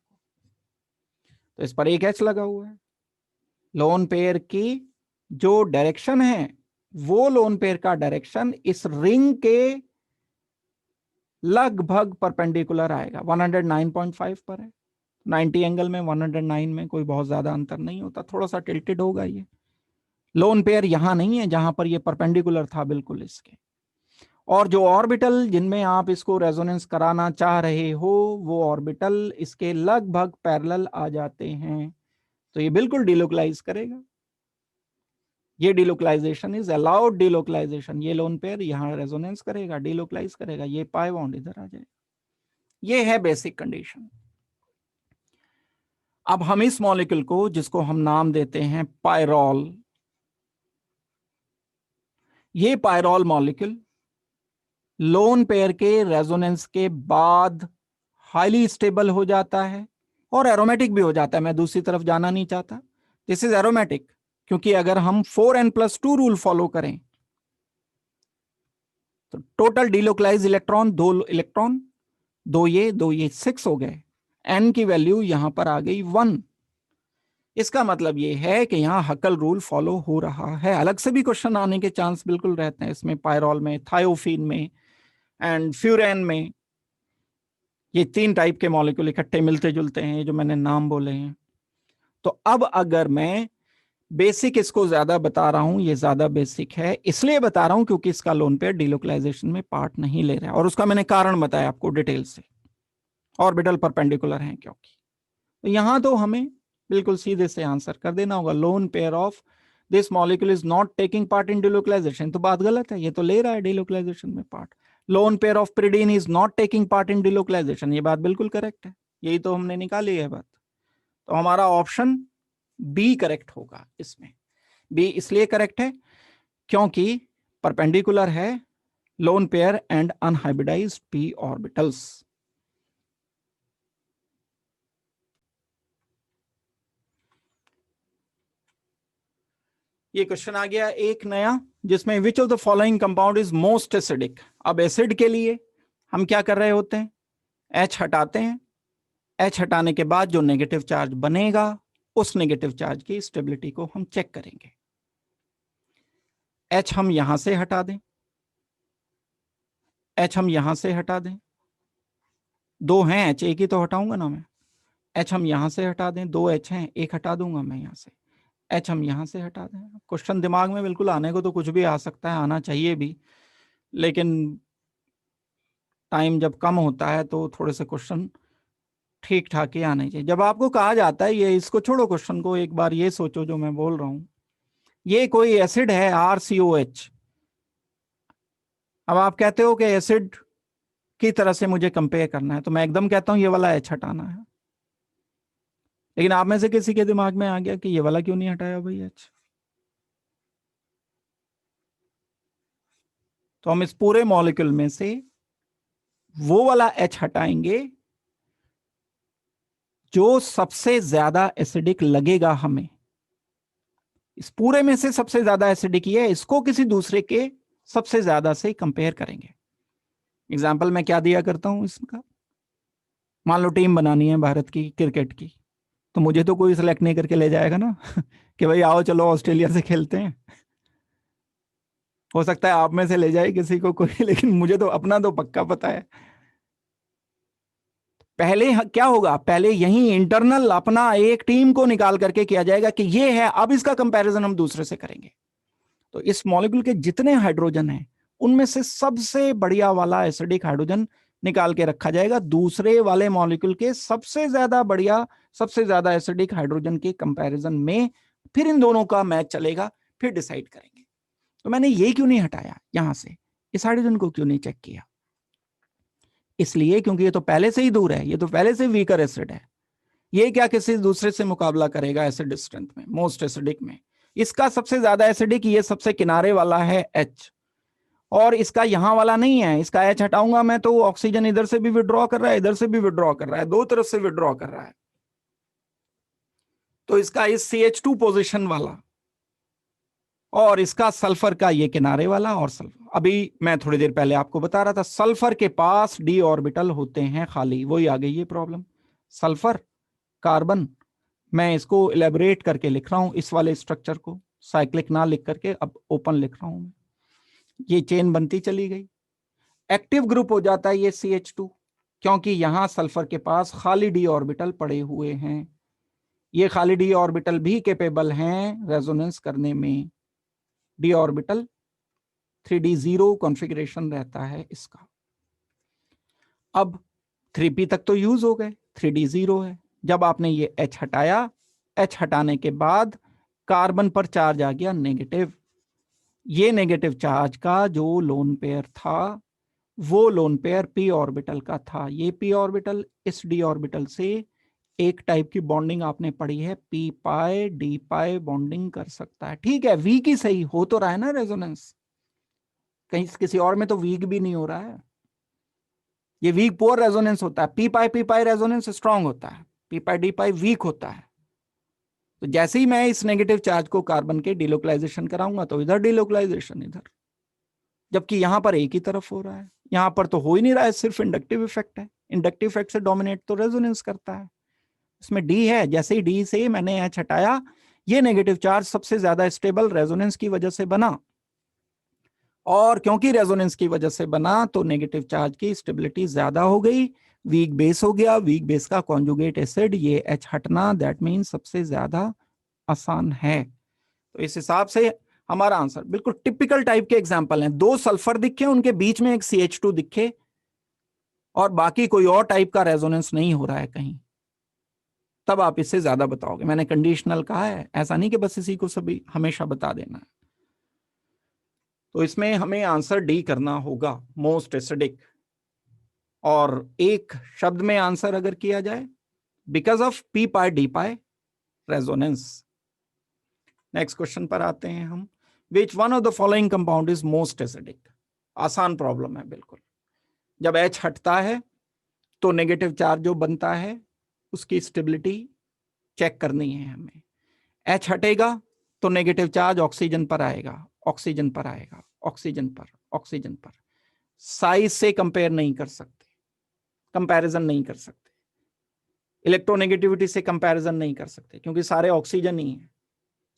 तो इस पर एक H लगा हुआ है। लोन पेयर की जो डायरेक्शन है वो लोन पेयर का डायरेक्शन इस रिंग के लगभग परपेंडिकुलर आएगा। 109.5 पर है, 90 एंगल में 109 में कोई बहुत ज्यादा अंतर नहीं होता, थोड़ा सा टिल्टेड होगा। ये लोन पेयर यहां नहीं है जहां पर ये परपेंडिकुलर था बिल्कुल इसके। और जो ऑर्बिटल जिनमें आप इसको रेजोनेंस कराना चाह रहे हो वो ऑर्बिटल इसके लगभग पैरेलल आ जाते हैं, तो ये बिल्कुल डिलोकलाइज करेगा। ये डिलोकलाइजेशन इज अलाउड डिलोकलाइजेशन। ये लोन पेयर यहां रेजोनेंस करेगा, डिलोकलाइज करेगा, ये पाई बॉन्ड इधर आ जाएगा। ये है बेसिक कंडीशन। अब हम इस मॉलिक्यूल को, जिसको हम नाम देते हैं पायरॉल, ये पायरॉल मॉलिक्यूल लोन पेयर के रेजोनेंस के बाद हाईली स्टेबल हो जाता है और एरोमेटिक भी हो जाता है। मैं दूसरी तरफ जाना नहीं चाहता, दिस इज एरोमेटिक, क्योंकि अगर हम 4n+2 रूल फॉलो करें तो टोटल डिलोकलाइज इलेक्ट्रॉन 2 इलेक्ट्रॉन, 2 ये 6 हो गए। n की वैल्यू यहां पर आ गई 1। इसका मतलब ये है कि यहां हकल रूल फॉलो हो रहा है। अलग से भी क्वेश्चन आने के चांस बिल्कुल रहते हैं इसमें, पायरॉल में, थायोफीन में एंड फ्यूरेन में। ये 3 टाइप के मॉलिक्यूल इकट्ठे मिलते जुलते हैं, ये जो मैंने नाम बोले हैं। तो अब अगर मैं बेसिक इसको ज्यादा बता रहा हूं, ये ज्यादा बेसिक है इसलिए बता रहा हूं क्योंकि इसका लोन पेयर डिलोकलाइजेशन में पार्ट नहीं ले रहा है, और उसका मैंने कारण बताया आपको डिटेल से। ऑर्बिटल परपेंडिकुलर हैं क्योंकि। तो यहां तो हमें बिल्कुल सीधे से आंसर कर देना होगा, lone pair of this molecule is not taking part in delocalisation. तो बात गलत है, ये तो ले रहा है डिलोकलाइजेशन में part. Lone pair of pyridine is not taking part in delocalisation, ये बात बिल्कुल करेक्ट है, यही तो हमने निकाली है बात। तो हमारा ऑप्शन बी करेक्ट होगा इसमें। बी इसलिए करेक्ट है क्योंकि परपेंडिकुलर है lone pair and unhybridised p orbitals. ये क्वेश्चन आ गया एक नया, जिसमें विच of the following compound is most acidic. अब एसिड के लिए हम क्या कर रहे होते हैं, H हटाते हैं। H हटाने के बाद जो नेगेटिव चार्ज बनेगा उस नेगेटिव चार्ज की स्टेबिलिटी को हम चेक करेंगे। H हम यहां से हटा दें, H हम यहां से हटा दें, 2 हैं H, एक ही तो हटाऊंगा ना मैं। H हम यहां से हटा दें, 2 H हैं, एक हटा दूंगा मैं यहां से। H हम यहां से हटा दें। क्वेश्चन दिमाग में बिल्कुल आने को तो कुछ भी आ सकता है, आना चाहिए भी, लेकिन टाइम जब कम होता है तो थोड़े से क्वेश्चन ठीक ठाक ही आने चाहिए। जब आपको कहा जाता है ये इसको छोड़ो, क्वेश्चन को एक बार ये सोचो जो मैं बोल रहा हूं, ये कोई एसिड है RCOH। अब आप कहते हो कि एसिड की तरह से मुझे कंपेयर करना है, तो मैं एकदम कहता हूं ये वाला H हटाना है, लेकिन आप में से किसी के दिमाग में आ गया कि ये वाला क्यों नहीं हटाया भाई एच? तो हम इस पूरे मॉलिक्यूल में से वो वाला एच हटाएंगे जो सबसे ज्यादा एसिडिक लगेगा हमें। इस पूरे में से सबसे ज्यादा एसिडिक ये है, इसको किसी दूसरे के सबसे ज्यादा से कंपेयर करेंगे। एग्जाम्पल मैं क्या दिया करता हूं इसका, मान लो टीम बनानी है भारत की क्रिकेट की, तो मुझे तो कोई सिलेक्ट नहीं करके ले जाएगा ना कि भाई आओ चलो ऑस्ट्रेलिया से खेलते हैं। हो सकता है आप में से ले जाए किसी को कोई, लेकिन मुझे तो अपना तो पक्का पता है। पहले क्या होगा, पहले यही इंटरनल अपना एक टीम को निकाल करके किया जाएगा कि ये है, अब इसका कंपैरिजन हम दूसरे से करेंगे। तो इस मॉलिक्यूल के जितने हाइड्रोजन हैं उनमें से सबसे बढ़िया वाला एसिडिक हाइड्रोजन निकाल के रखा जाएगा दूसरे वाले मॉलिक्यूल के सबसे ज्यादा बढ़िया, सबसे ज्यादा एसिडिक हाइड्रोजन के कंपैरिजन में। फिर इन दोनों का मैच चलेगा, फिर डिसाइड करेंगे। तो मैंने ये क्यों नहीं हटाया यहां से, इस हाइड्रोजन को क्यों नहीं चेक किया? इसलिए क्योंकि ये तो पहले से ही दूर है, ये तो पहले से वीकर एसिड है। ये क्या किसी दूसरे से मुकाबला करेगा एसिड स्ट्रेंथ में, मोस्ट एसिडिक में? इसका सबसे ज्यादा एसिडिक ये सबसे किनारे वाला है H, और इसका यहां वाला नहीं है। इसका H हटाऊंगा मैं तो ऑक्सीजन इधर से भी विड्रॉ कर रहा है, इधर से भी विड्रॉ कर रहा है, दो तरफ से विड्रॉ कर रहा है। तो इसका इस CH2 पोजीशन वाला और इसका सल्फर का ये किनारे वाला, और सल्फर अभी मैं थोड़ी देर पहले आपको बता रहा था सल्फर के पास d ऑर्बिटल होते हैं खाली, वही आ गई ये प्रॉब्लम। सल्फर कार्बन, मैं इसको इलेबोरेट करके लिख रहा हूं इस वाले स्ट्रक्चर को, साइक्लिक ना लिख करके अब ओपन लिख रहा हूं। ये चेन बनती चली गई, एक्टिव ग्रुप हो जाता है ये CH2, क्योंकि यहां सल्फर के पास खाली d ऑर्बिटल पड़े हुए हैं। ये खाली d ऑर्बिटल भी कैपेबल हैं रेजोनेंस करने में। d ऑर्बिटल 3d0 कॉन्फ़िगरेशन रहता है इसका। अब 3p तक तो यूज हो गए, 3d0 है। जब आपने ये H हटाया, H हटाने के बाद कार्बन पर चार्ज आ गया नेगेटिव। ये नेगेटिव चार्ज का जो लोन पेयर था वो लोन पेयर p ऑर्बिटल का था। ये p ऑर्बिटल इस d ऑर्बिटल से एक टाइप की बॉन्डिंग आपने पढ़ी है, p पाई d पाई बॉन्डिंग कर सकता है। ठीक है, वीक ही सही, हो तो रहा है ना रेजोनेंस, कहीं किसी और में तो वीक भी नहीं हो रहा है। ये वीक पोअर रेजोनेंस होता है, पी पाई रेजोनेंस स्ट्रांग होता है, पी पाई डी पाई वीक होता है। तो जैसे ही मैं इस नेगेटिव चार्ज को कार्बन के डिलोकलाइजेशन कराऊंगा तो इधर डिलोकलाइजेशन इधर, जबकि यहां पर एक ही तरफ हो रहा है, यहां पर तो हो ही नहीं रहा है, सिर्फ इंडक्टिव इफेक्ट है। इंडक्टिव इफेक्ट से डोमिनेट तो रेजोनेंस करता है। इसमें डी है, जैसे ही डी से मैंने एच हटाया, ये नेगेटिव चार्ज सबसे ज्यादा स्टेबल रेजोनेंस की वजह से बना, और क्योंकि रेजोनेंस की वजह से बना तो नेगेटिव चार्ज की स्टेबिलिटी ज्यादा हो गई, वीक बेस हो गया। वीक बेस का कॉन्जुगेट एसिड ये एच हटना, दैट मीन सबसे ज्यादा आसान है। तो इस हिसाब से हमारा आंसर बिल्कुल टिपिकल टाइप के एग्जांपल हैं। दो सल्फर दिखे, उनके बीच में एक CH2 दिखे, और बाकी कोई और टाइप का रेजोनेंस नहीं हो रहा है कहीं, तब आप इससे ज्यादा बताओगे। मैंने कंडीशनल कहा है, ऐसा नहीं कि बस इसी को सभी हमेशा बता देना है। तो इसमें हमें आंसर डी करना होगा, मोस्ट एसिडिक। और एक शब्द में आंसर अगर किया जाए, because of p pi d pi resonance. Next question पर आते हैं हम। Which one of the following compound is most acidic? आसान प्रॉब्लम है बिल्कुल। जब H हटता है तो नेगेटिव चार्ज जो बनता है उसकी स्टेबिलिटी चेक करनी है हमें। H हटेगा तो नेगेटिव चार्ज ऑक्सीजन पर आएगा, ऑक्सीजन पर आएगा, ऑक्सीजन पर, ऑक्सीजन पर। साइज से कंपेयर नहीं कर सकते, कंपैरिजन नहीं कर सकते, इलेक्ट्रोनेगेटिविटी से कंपैरिजन नहीं कर सकते, क्योंकि सारे ऑक्सीजन ही हैं,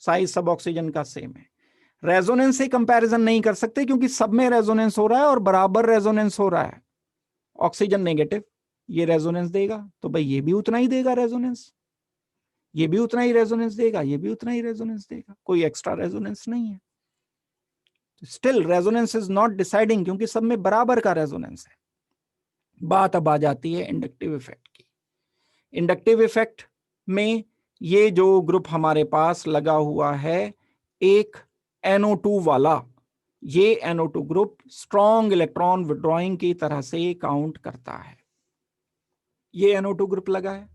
साइज सब ऑक्सीजन का सेम है। रेजोनेंस से कंपैरिजन नहीं कर सकते क्योंकि सब में रेजोनेंस हो रहा है और बराबर रेजोनेंस हो रहा है। ऑक्सीजन नेगेटिव, ये रेजोनेंस देगा तो भाई ये भी उतना ही देगा रेजोनेंस, ये भी उतना ही रेजोनेंस देगा, ये भी उतना ही रेजोनेंस देगा, कोई एक्स्ट्रा रेजोनेंस नहीं है। Still resonance is not deciding, क्योंकि सब में बराबर का रेजोनेंस है। बात अब आ जाती है इंडक्टिव इफेक्ट की। इंडक्टिव इफेक्ट में ये जो ग्रुप हमारे पास लगा हुआ है, एक NO2 वाला, ये NO2 group strong electron withdrawing की तरह से काउंट करता है। ये NO2 ग्रुप लगा है।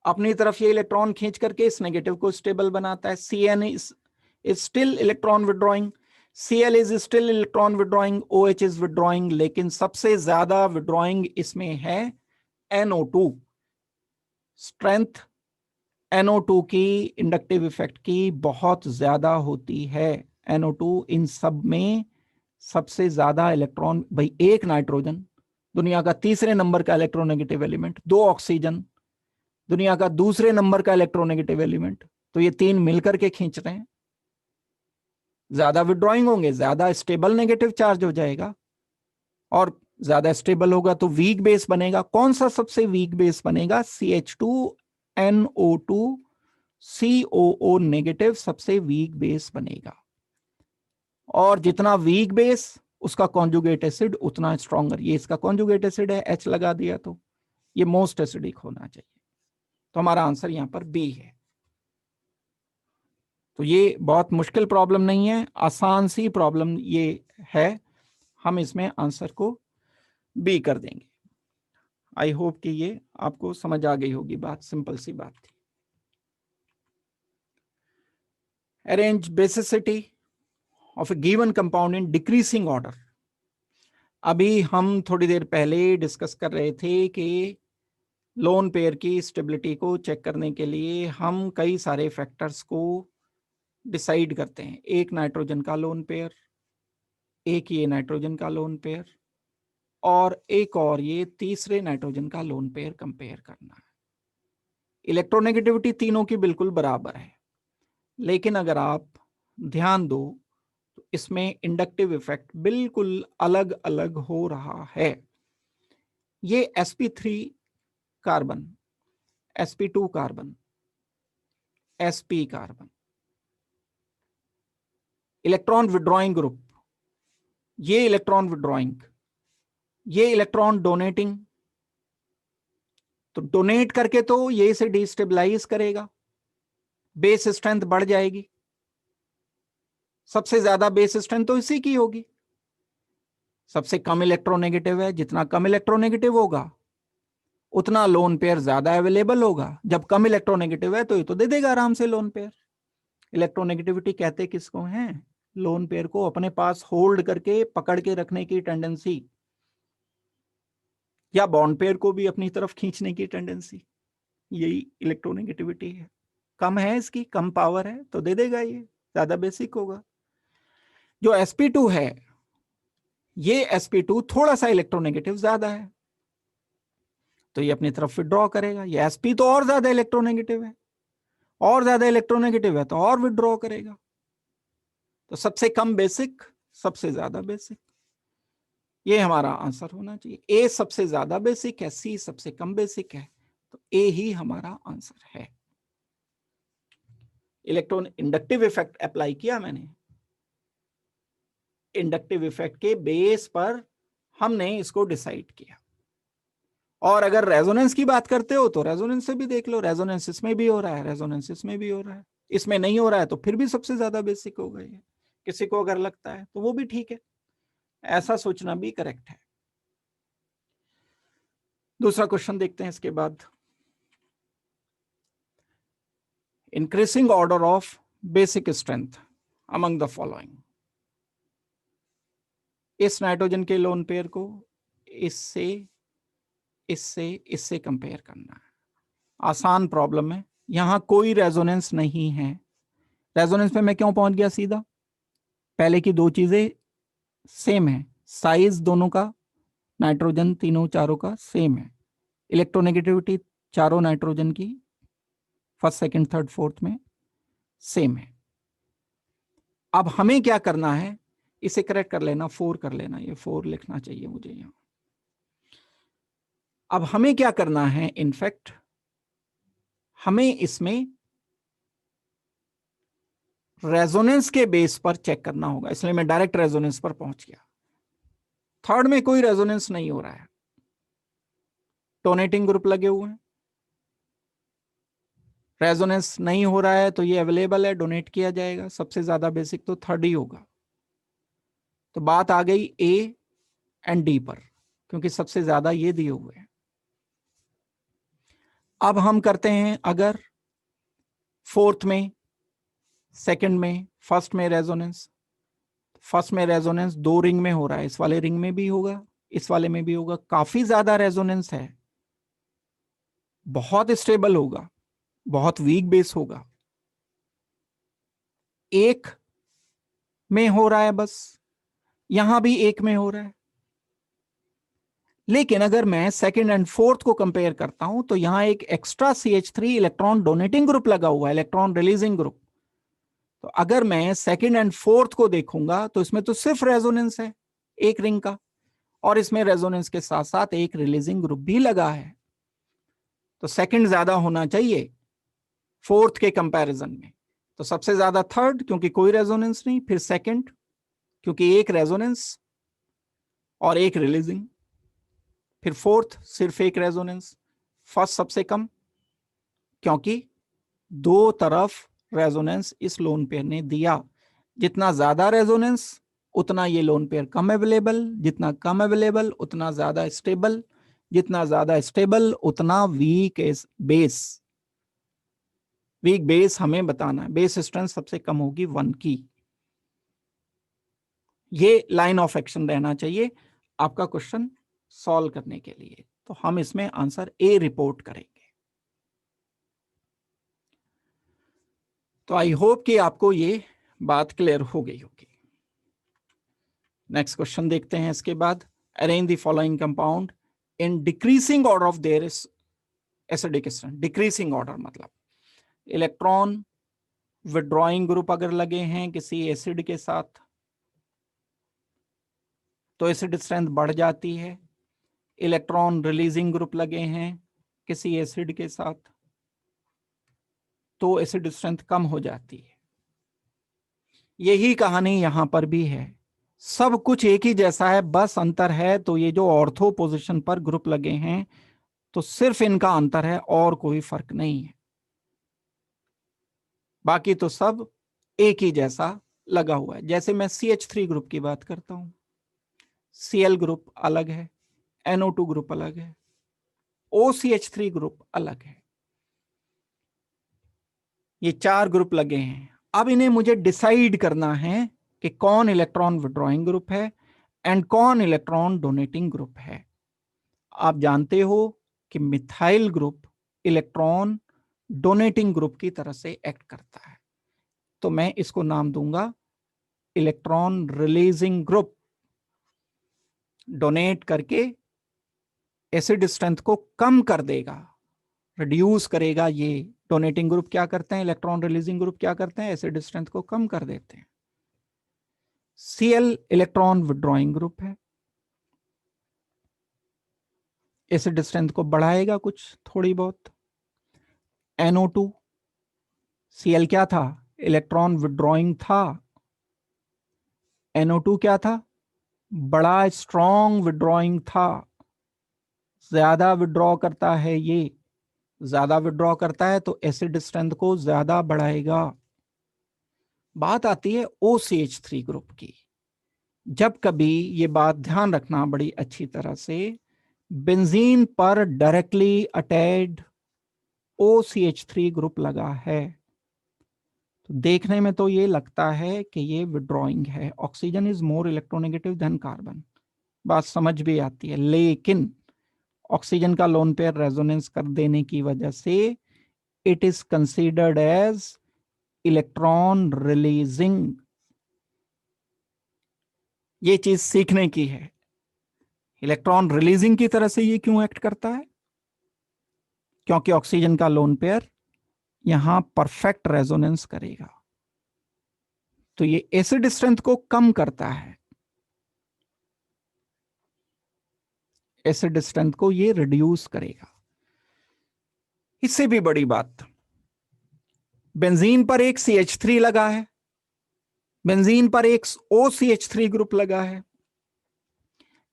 अपनी तरफ ये इलेक्ट्रॉन खींच करके इस नेगेटिव को स्टेबल बनाता है। Cn is still electron withdrawing, Cl is still electron withdrawing, OH is withdrawing, लेकिन सबसे ज्यादा विड्रॉइंग इसमें है NO2। स्ट्रेंथ NO2 की इंडक्टिव इफेक्ट की बहुत ज्यादा होती है। NO2 इन सब में सबसे ज्यादा इलेक्ट्रॉन, भाई एक नाइट्रोजन दुनिया का तीसरे नंबर का इलेक्ट्रोनेगेटिव एलिमेंट, 2 ऑक्सीजन दुनिया का दूसरे नंबर का इलेक्ट्रोनेगेटिव एलिमेंट, तो ये तीन मिलकर के खींच रहे हैं। ज्यादा विड्रॉइंग होंगे, ज्यादा स्टेबल नेगेटिव चार्ज हो जाएगा, और ज्यादा स्टेबल होगा तो वीक बेस बनेगा। कौन सा सबसे वीक बेस बनेगा? CH2NO2 COO नेगेटिव सबसे वीक बेस बनेगा, और जितना वीक बेस उसका कॉन्जुगेट एसिड उतना स्ट्रॉन्गर। ये इसका कॉन्जुगेट एसिड है, H लगा दिया तो ये मोस्ट एसिडिक होना चाहिए। तो हमारा आंसर यहां पर बी है। तो ये बहुत मुश्किल प्रॉब्लम नहीं है, आसान सी प्रॉब्लम ये है। हम इसमें आंसर को बी कर देंगे। आई होप कि ये आपको समझ आ गई होगी बात, सिंपल सी बात थी। Arrange basicity of A given compound in decreasing order. अभी हम थोड़ी देर पहले डिस्कस कर रहे थे कि लोन पेयर की स्टेबिलिटी को चेक करने के लिए हम कई सारे फैक्टर्स को डिसाइड करते हैं। एक नाइट्रोजन का लोन पेयर, एक ये नाइट्रोजन का लोन पेयर, और एक और ये तीसरे नाइट्रोजन का लोन पेयर कंपेयर करना है। इलेक्ट्रोनेगेटिविटी तीनों की बिल्कुल बराबर है, लेकिन अगर आप ध्यान दो तो इसमें इंडक्टिव इफेक्ट बिल्कुल अलग अलग हो रहा है। ये sp3 carbon, sp2 carbon, sp carbon, electron withdrawing group, ये इलेक्ट्रॉन विड्रॉइंग, ये इलेक्ट्रॉन डोनेटिंग, तो डोनेट करके तो ये इसे डिस्टेबलाइज करेगा, बेस स्ट्रेंथ बढ़ जाएगी। सबसे ज्यादा बेस स्ट्रेंथ तो इसी की होगी। सबसे कम इलेक्ट्रोनेगेटिव है, जितना कम इलेक्ट्रोनेगेटिव होगा उतना लोन पेयर ज्यादा अवेलेबल होगा। जब कम इलेक्ट्रोनेगेटिव है तो ये तो दे देगा आराम से लोन पेयर। इलेक्ट्रोनेगेटिविटी कहते किसको हैं? लोन पेयर को अपने पास होल्ड करके पकड़ के रखने की टेंडेंसी, या बॉन्ड पेयर को भी अपनी तरफ खींचने की टेंडेंसी, यही इलेक्ट्रोनेगेटिविटी है। कम है इसकी, कम पावर है तो दे देगा, ये ज्यादा बेसिक होगा। जो sp2 है, ये sp2 थोड़ा सा इलेक्ट्रोनेगेटिव ज्यादा है तो ये अपनी तरफ विड्रॉ करेगा। ये sp तो और ज्यादा इलेक्ट्रोनेगेटिव है, और ज्यादा इलेक्ट्रोनेगेटिव है तो और विड्रॉ करेगा। तो सबसे कम बेसिक, सबसे ज्यादा बेसिक, ये हमारा आंसर होना चाहिए। ए सबसे ज्यादा बेसिक है, सी सबसे कम बेसिक है, तो ए ही हमारा आंसर है। इलेक्ट्रॉन इंडक्टिव इफेक्ट अप्लाई किया मैंने, इंडक्टिव इफेक्ट के बेस पर हमने इसको डिसाइड किया। और अगर रेजोनेंस की बात करते हो तो रेजोनेंस से भी देख लो, रेजोनेंस इसमें भी हो रहा है, रेजोनेंस इसमें भी हो रहा है, इसमें नहीं हो रहा है तो फिर भी सबसे ज्यादा बेसिक हो गई है। किसी को अगर लगता है तो वो भी ठीक है, ऐसा सोचना भी करेक्ट है। दूसरा क्वेश्चन देखते हैं इसके बाद। Increasing order of basic strength among the following. इस नाइट्रोजन के लोन पेयर को इससे इससे इससे कंपेयर करना है। आसान प्रॉब्लम है, यहां कोई रेजोनेंस नहीं है। रेजोनेंस पे मैं क्यों पहुंच गया सीधा? पहले की दो चीजें सेम है, साइज दोनों का, नाइट्रोजन तीनों चारों का सेम है, इलेक्ट्रोनेगेटिविटी चारों नाइट्रोजन की फर्स्ट सेकंड थर्ड फोर्थ में सेम है। अब हमें क्या करना है, इसे करेक्ट कर लेना, 4 कर लेना, ये 4 लिखना चाहिए मुझे यहां। अब हमें क्या करना है, इनफैक्ट हमें इसमें रेजोनेंस के बेस पर चेक करना होगा, इसलिए मैं डायरेक्ट रेजोनेंस पर पहुंच गया। थर्ड में कोई रेजोनेंस नहीं हो रहा है, डोनेटिंग ग्रुप लगे हुए हैं, रेजोनेंस नहीं हो रहा है तो ये अवेलेबल है, डोनेट किया जाएगा। सबसे ज्यादा बेसिक तो थर्ड ही होगा। तो बात आ गई ए एंड डी पर, क्योंकि सबसे ज्यादा ये दिए हुए हैं। अब हम करते हैं, अगर फोर्थ में, सेकंड में, फर्स्ट में रेजोनेंस, फर्स्ट में रेजोनेंस 2 रिंग में हो रहा है, इस वाले रिंग में भी होगा, इस वाले में भी होगा, काफी ज्यादा रेजोनेंस है, बहुत स्टेबल होगा, बहुत वीक बेस होगा। एक में हो रहा है बस, यहां भी एक में हो रहा है। लेकिन अगर मैं सेकंड एंड फोर्थ को कंपेयर करता हूं तो यहां एक extra CH3 electron donating group लगा हुआ है, इलेक्ट्रॉन रिलीजिंग ग्रुप। तो अगर मैं सेकंड एंड फोर्थ को देखूंगा तो इसमें तो सिर्फ रेजोनेंस है एक रिंग का, और इसमें रेजोनेंस के साथ साथ एक रिलीजिंग ग्रुप भी लगा है। तो सेकंड ज्यादा होना चाहिए फोर्थ के कंपैरिजन में। तो सबसे ज्यादा थर्ड, क्योंकि कोई रेजोनेंस नहीं, फिर सेकंड क्योंकि एक रेजोनेंस और एक रिलीजिंग, फिर फोर्थ सिर्फ एक रेजोनेंस, फर्स्ट सबसे कम क्योंकि दो तरफ रेजोनेंस इस लोन पेयर ने दिया। जितना ज्यादा रेजोनेंस उतना ये लोन पेयर कम अवेलेबल, जितना कम अवेलेबल उतना ज्यादा स्टेबल, जितना ज्यादा स्टेबल उतना वीक बेस। वीक बेस हमें बताना है, बेस स्ट्रेंथ सबसे कम होगी 1 की। ये लाइन ऑफ एक्शन रहना चाहिए आपका क्वेश्चन सॉल्व करने के लिए। तो हम इसमें आंसर ए रिपोर्ट करेंगे। तो आई होप कि आपको ये बात क्लियर हो गई होगी। नेक्स्ट क्वेश्चन देखते हैं इसके बाद। Arrange the following compound in decreasing order of their acidic strength. Decreasing order मतलब इलेक्ट्रॉन विड्रॉइंग ग्रुप अगर लगे हैं किसी एसिड के साथ तो एसिड स्ट्रेंथ बढ़ जाती है, इलेक्ट्रॉन रिलीजिंग ग्रुप लगे हैं किसी एसिड के साथ तो एसिड स्ट्रेंथ कम हो जाती है। यही कहानी यहां पर भी है, सब कुछ एक ही जैसा है, बस अंतर है तो ये जो ऑर्थो पोजीशन पर ग्रुप लगे हैं तो सिर्फ इनका अंतर है और कोई फर्क नहीं है, बाकी तो सब एक ही जैसा लगा हुआ है। जैसे मैं CH3 ग्रुप की बात करता हूं, Cl ग्रुप अलग है, NO2 ग्रुप अलग है, OCH3 ग्रुप अलग है, ये 4 ग्रुप लगे हैं। अब इन्हें मुझे डिसाइड करना है कि कौन इलेक्ट्रॉन विड्रॉइंग ग्रुप है एंड कौन इलेक्ट्रॉन डोनेटिंग ग्रुप है। आप जानते हो कि methyl group electron donating group की तरह से एक्ट करता है, तो मैं इसको नाम दूंगा इलेक्ट्रॉन रिलीजिंग ग्रुप। डोनेट करके एसिड स्ट्रेंथ को कम कर देगा, रिड्यूस करेगा। ये डोनेटिंग ग्रुप क्या करते हैं, इलेक्ट्रॉन रिलीजिंग ग्रुप क्या करते हैं, एसिड स्ट्रेंथ को कम कर देते हैं। Cl इलेक्ट्रॉन विड्रॉइंग ग्रुप है, एसिड स्ट्रेंथ को बढ़ाएगा कुछ थोड़ी बहुत। NO2 Cl क्या था, इलेक्ट्रॉन विड्रॉइंग था, NO2 क्या था, बड़ा स्ट्रॉन्ग विड्रॉइंग था, ज्यादा विड्रॉ करता है, ये ज्यादा विड्रॉ करता है तो एसिड स्ट्रेंथ को ज्यादा बढ़ाएगा। बात आती है OCH3 ग्रुप की। जब कभी ये बात ध्यान रखना बड़ी अच्छी तरह से, बेंजीन पर डायरेक्टली अटैच्ड OCH3 ग्रुप लगा है तो देखने में तो ये लगता है कि ये विड्रॉइंग है, oxygen is more electronegative than carbon, बात समझ भी आती है। लेकिन ऑक्सीजन का लोन पेयर रेजोनेंस कर देने की वजह से it is considered as electron releasing. ये चीज सीखने की है, इलेक्ट्रॉन रिलीजिंग की तरह से ये क्यों एक्ट करता है, क्योंकि ऑक्सीजन का लोन पेयर यहां परफेक्ट रेजोनेंस करेगा तो ये एसिड स्ट्रेंथ को कम करता है, एसिड स्ट्रेंथ को ये रिड्यूस करेगा। इससे भी बड़ी बात, बेंजीन पर एक CH3 लगा है, बेंजीन पर एक OCH3 ग्रुप लगा है,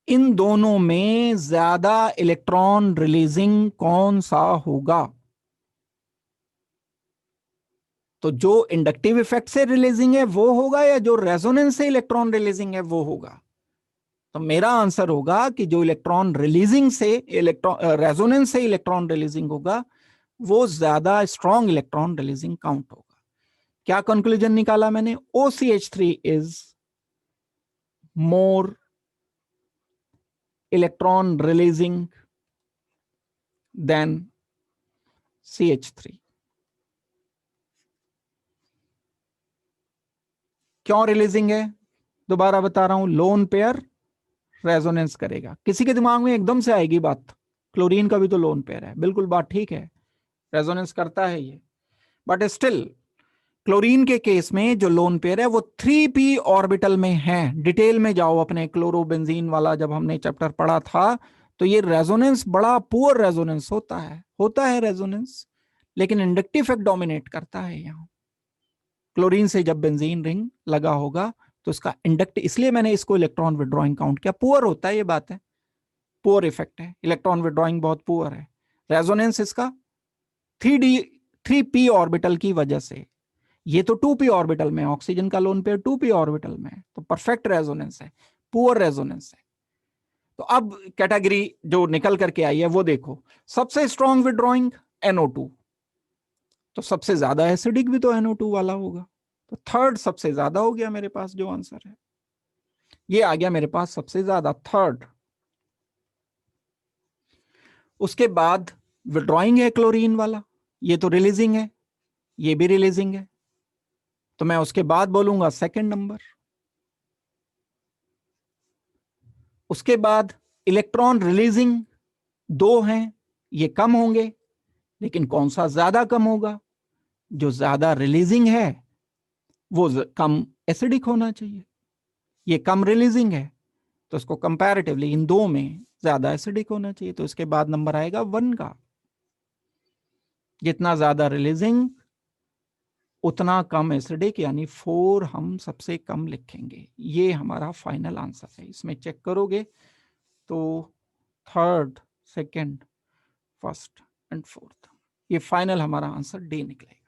इन दोनों में ज्यादा इलेक्ट्रॉन रिलीजिंग कौन सा होगा, तो जो इंडक्टिव इफेक्ट से रिलीजिंग है वो होगा या जो रेजोनेंस से इलेक्ट्रॉन रिलीजिंग है वो होगा। तो मेरा आंसर होगा कि जो इलेक्ट्रॉन रिलीजिंग से रेजोनेंस से इलेक्ट्रॉन रिलीजिंग होगा वो ज्यादा स्ट्रॉन्ग इलेक्ट्रॉन रिलीजिंग काउंट होगा। क्या कंक्लूजन निकाला मैंने? OCH3 is more electron releasing than CH3। क्यों रिलीजिंग है? दोबारा बता रहा हूं, लोन पेयर रेजोनेंस करेगा। किसी के दिमाग में एकदम से आएगी बात, क्लोरीन का भी तो लोन पेयर है, बिल्कुल बात ठीक है, रेजोनेंस करता है ये, बट स्टिल क्लोरीन के केस में जो लोन पेयर है वो 3p ऑर्बिटल में है। डिटेल में जाओ, अपने क्लोरोबेंजीन वाला जब हमने चैप्टर पढ़ा था, तो ये रेजोनेंस बड़ा पुअर रेजोनेंस होता है रेजोनेंस, लेकिन इंडक्टिव इफेक्ट डोमिनेट करता है यहाँ। क्लोरीन से जब बेंजीन रिंग लगा होगा तो इसका इंडक्ट, इसलिए मैंने इसको इलेक्ट्रॉन विड्रॉइंग काउंट किया। पुअर होता है, ये बात है, पुअर इफेक्ट है, इलेक्ट्रॉन विड्रॉइंग बहुत पुअर है। रेजोनेंस इसका 3p ऑर्बिटल की वजह से, ये तो 2p ऑर्बिटल में, ऑक्सीजन का लोन पेयर 2p ऑर्बिटल में, तो परफेक्ट रेजोनेंस है, पुअर रेजोनेंस है। तो अब कैटेगरी जो निकल करके आई है वो देखो, सबसे स्ट्रॉन्ग विड्रॉइंग NO2, तो सबसे ज्यादा एसिडिक भी तो NO2 वाला होगा, तो थर्ड सबसे ज्यादा हो गया मेरे पास जो आंसर है, ये आ गया मेरे पास सबसे ज्यादा, थर्ड। उसके बाद विड्रॉइंग है क्लोरीन वाला, ये तो रिलीजिंग है, ये भी रिलीजिंग है, तो मैं उसके बाद बोलूंगा सेकंड नंबर। उसके बाद इलेक्ट्रॉन रिलीजिंग दो हैं, ये कम होंगे, लेकिन कौन सा ज्यादा कम होगा? जो ज्यादा रिलीजिंग है वो कम एसिडिक होना चाहिए, ये कम रिलीजिंग है तो इसको कंपैरेटिवली इन दो में ज्यादा एसिडिक होना चाहिए, तो इसके बाद नंबर आएगा 1 का। जितना ज्यादा रिलीजिंग उतना कम एसिडिक, यानी 4 हम सबसे कम लिखेंगे। ये हमारा फाइनल आंसर है। इसमें चेक करोगे तो third, second, first and fourth, ये फाइनल हमारा आंसर डी निकलेगा।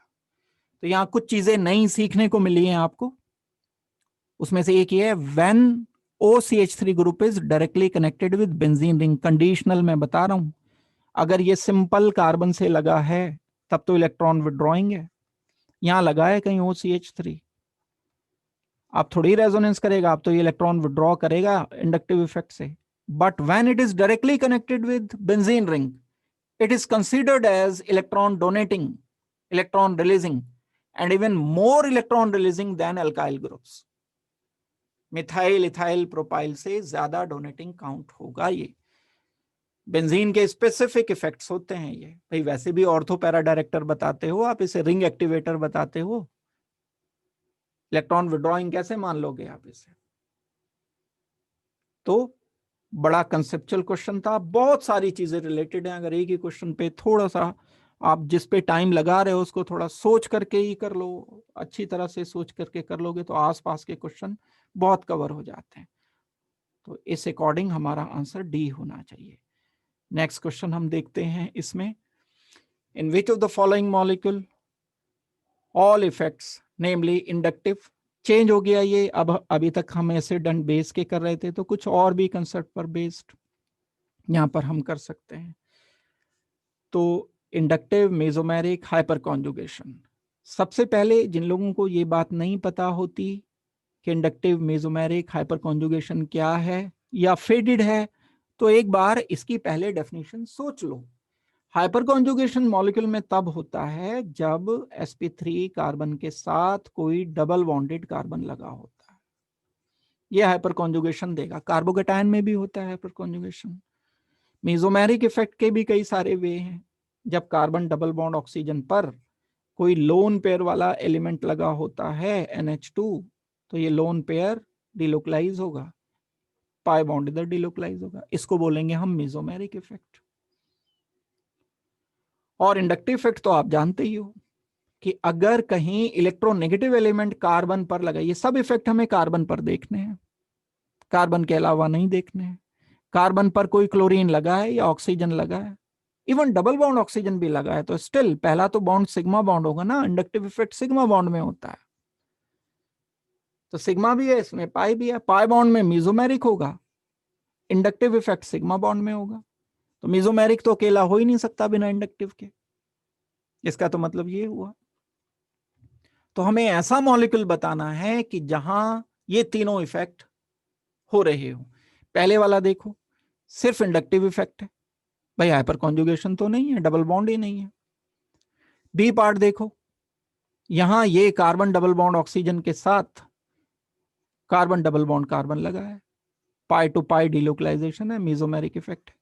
तो यहां कुछ चीजें नई सीखने को मिली हैं आपको, उसमें से एक ये है, when OCH3 group is directly connected with benzene ring, conditional मैं बता रहा हूं, अगर ये सिंपल कार्बन से लगा है तब तो इलेक्ट्रॉन विड्रॉइंग है, यहां लगा है कहीं OCH3, आप थोड़ी रेजोनेंस करेगा, आप तो ये इलेक्ट्रॉन विड्रॉ करेगा इंडक्टिव इफेक्ट से। But when it is directly connected with benzene ring, it is considered as electron donating, electron releasing, and even more electron releasing than alkyl groups. Methyl, ethyl, propyl से ज्यादा डोनेटिंग काउंट होगा। ये बेंजीन के स्पेसिफिक इफेक्ट्स होते हैं ये, भाई वैसे भी ऑर्थो पैरा डायरेक्टर बताते हो आप, इसे रिंग एक्टिवेटर बताते हो, इलेक्ट्रॉन विड्रॉइंग कैसे मान लोगे आप इसे? तो बड़ा कंसेप्चुअल क्वेश्चन था, बहुत सारी चीजें रिलेटेड हैं, अगर एक ही क्वेश्चन पे थोड़ा सा आप जिस पे टाइम लगा रहे हो उसको थोड़ा सोच करके ही कर लो, अच्छी तरह से सोच करके कर लोगे तो आसपास के क्वेश्चन बहुत कवर हो जाते हैं। तो इस अकॉर्डिंग हमारा आंसर डी होना चाहिए। नेक्स्ट क्वेश्चन हम देखते हैं इसमें, in which of the following molecule all effects namely inductive, change हो गया ये, अब अभी तक हम एसिड एंड बेस के कर रहे थे, तो कुछ और भी कंसेप्ट पर बेस्ड यहां पर हम कर सकते हैं। तो इंडक्टिव, मेसोमेरिक, हाइपर कॉन्जुगेशन, सबसे पहले जिन लोगों को ये बात नहीं पता होती कि इंडक्टिव, मेसोमेरिक, हाइपर कॉन्जुगेशन क्या है या फेडेड है, तो एक बार इसकी पहले डेफिनेशन सोच लो। हाइपर कॉन्जुगेशन मॉलिक्यूल में तब होता है जब sp3 कार्बन के साथ कोई डबल बॉन्डेड कार्बन लगा होता है, यह हाइपर कॉन्जुगेशन देगा। कार्बोकेटायन में भी होता है हाइपर कॉन्जुगेशन। मेसोमेरिक इफेक्ट के भी कई सारे वे हैं, जब कार्बन डबल बॉन्ड ऑक्सीजन पर कोई लोन पेयर वाला एलिमेंट लगा होता है NH2, तो ये लोन पेयर डिलोकलाइज होगा, पाई बॉन्ड इधर डिलोकलाइज होगा, इसको बोलेंगे हम मेसोमेरिक इफेक्ट। और इंडक्टिव इफेक्ट तो आप जानते ही हो कि अगर कहीं इलेक्ट्रोनेगेटिव एलिमेंट कार्बन पर लगा, ये सब इफेक्ट हमें कार्बन पर देखने हैं, कार्बन के अलावा नहीं देखने हैं। कार्बन पर कोई क्लोरीन लगा है या ऑक्सीजन लगा है, इवन डबल बॉन्ड ऑक्सीजन भी लगा है, तो स्टिल पहला तो बॉन्ड सिग्मा बॉन्ड होगा ना, इंडक्टिव इफेक्ट सिग्मा बॉन्ड में होता है, तो सिग्मा भी है इसमें, पाई भी है, पाई बॉन्ड में मेसोमेरिक होगा, इंडक्टिव इफेक्ट सिग्मा बॉन्ड में होगा, तो मेसोमेरिक तो अकेला हो ही नहीं सकता बिना इंडक्टिव के। इसका तो मतलब ये हुआ। तो हमें ऐसा मॉलिक्यूल बताना है कि जहां ये तीनों इफेक्ट हो रहे हो। पहले वाला देखो, सिर्फ इंडक्टिव इफेक्ट है भाई, हाइपर कॉन्जुगेशन तो नहीं है, डबल बॉन्ड ही नहीं है। बी पार्ट देखो, यहां ये कार्बन डबल बॉन्ड ऑक्सीजन के साथ कार्बन डबल बॉन्ड कार्बन लगा है, पाई टू पाई डिलोकलाइजेशन है, मेसोमेरिक इफेक्ट है।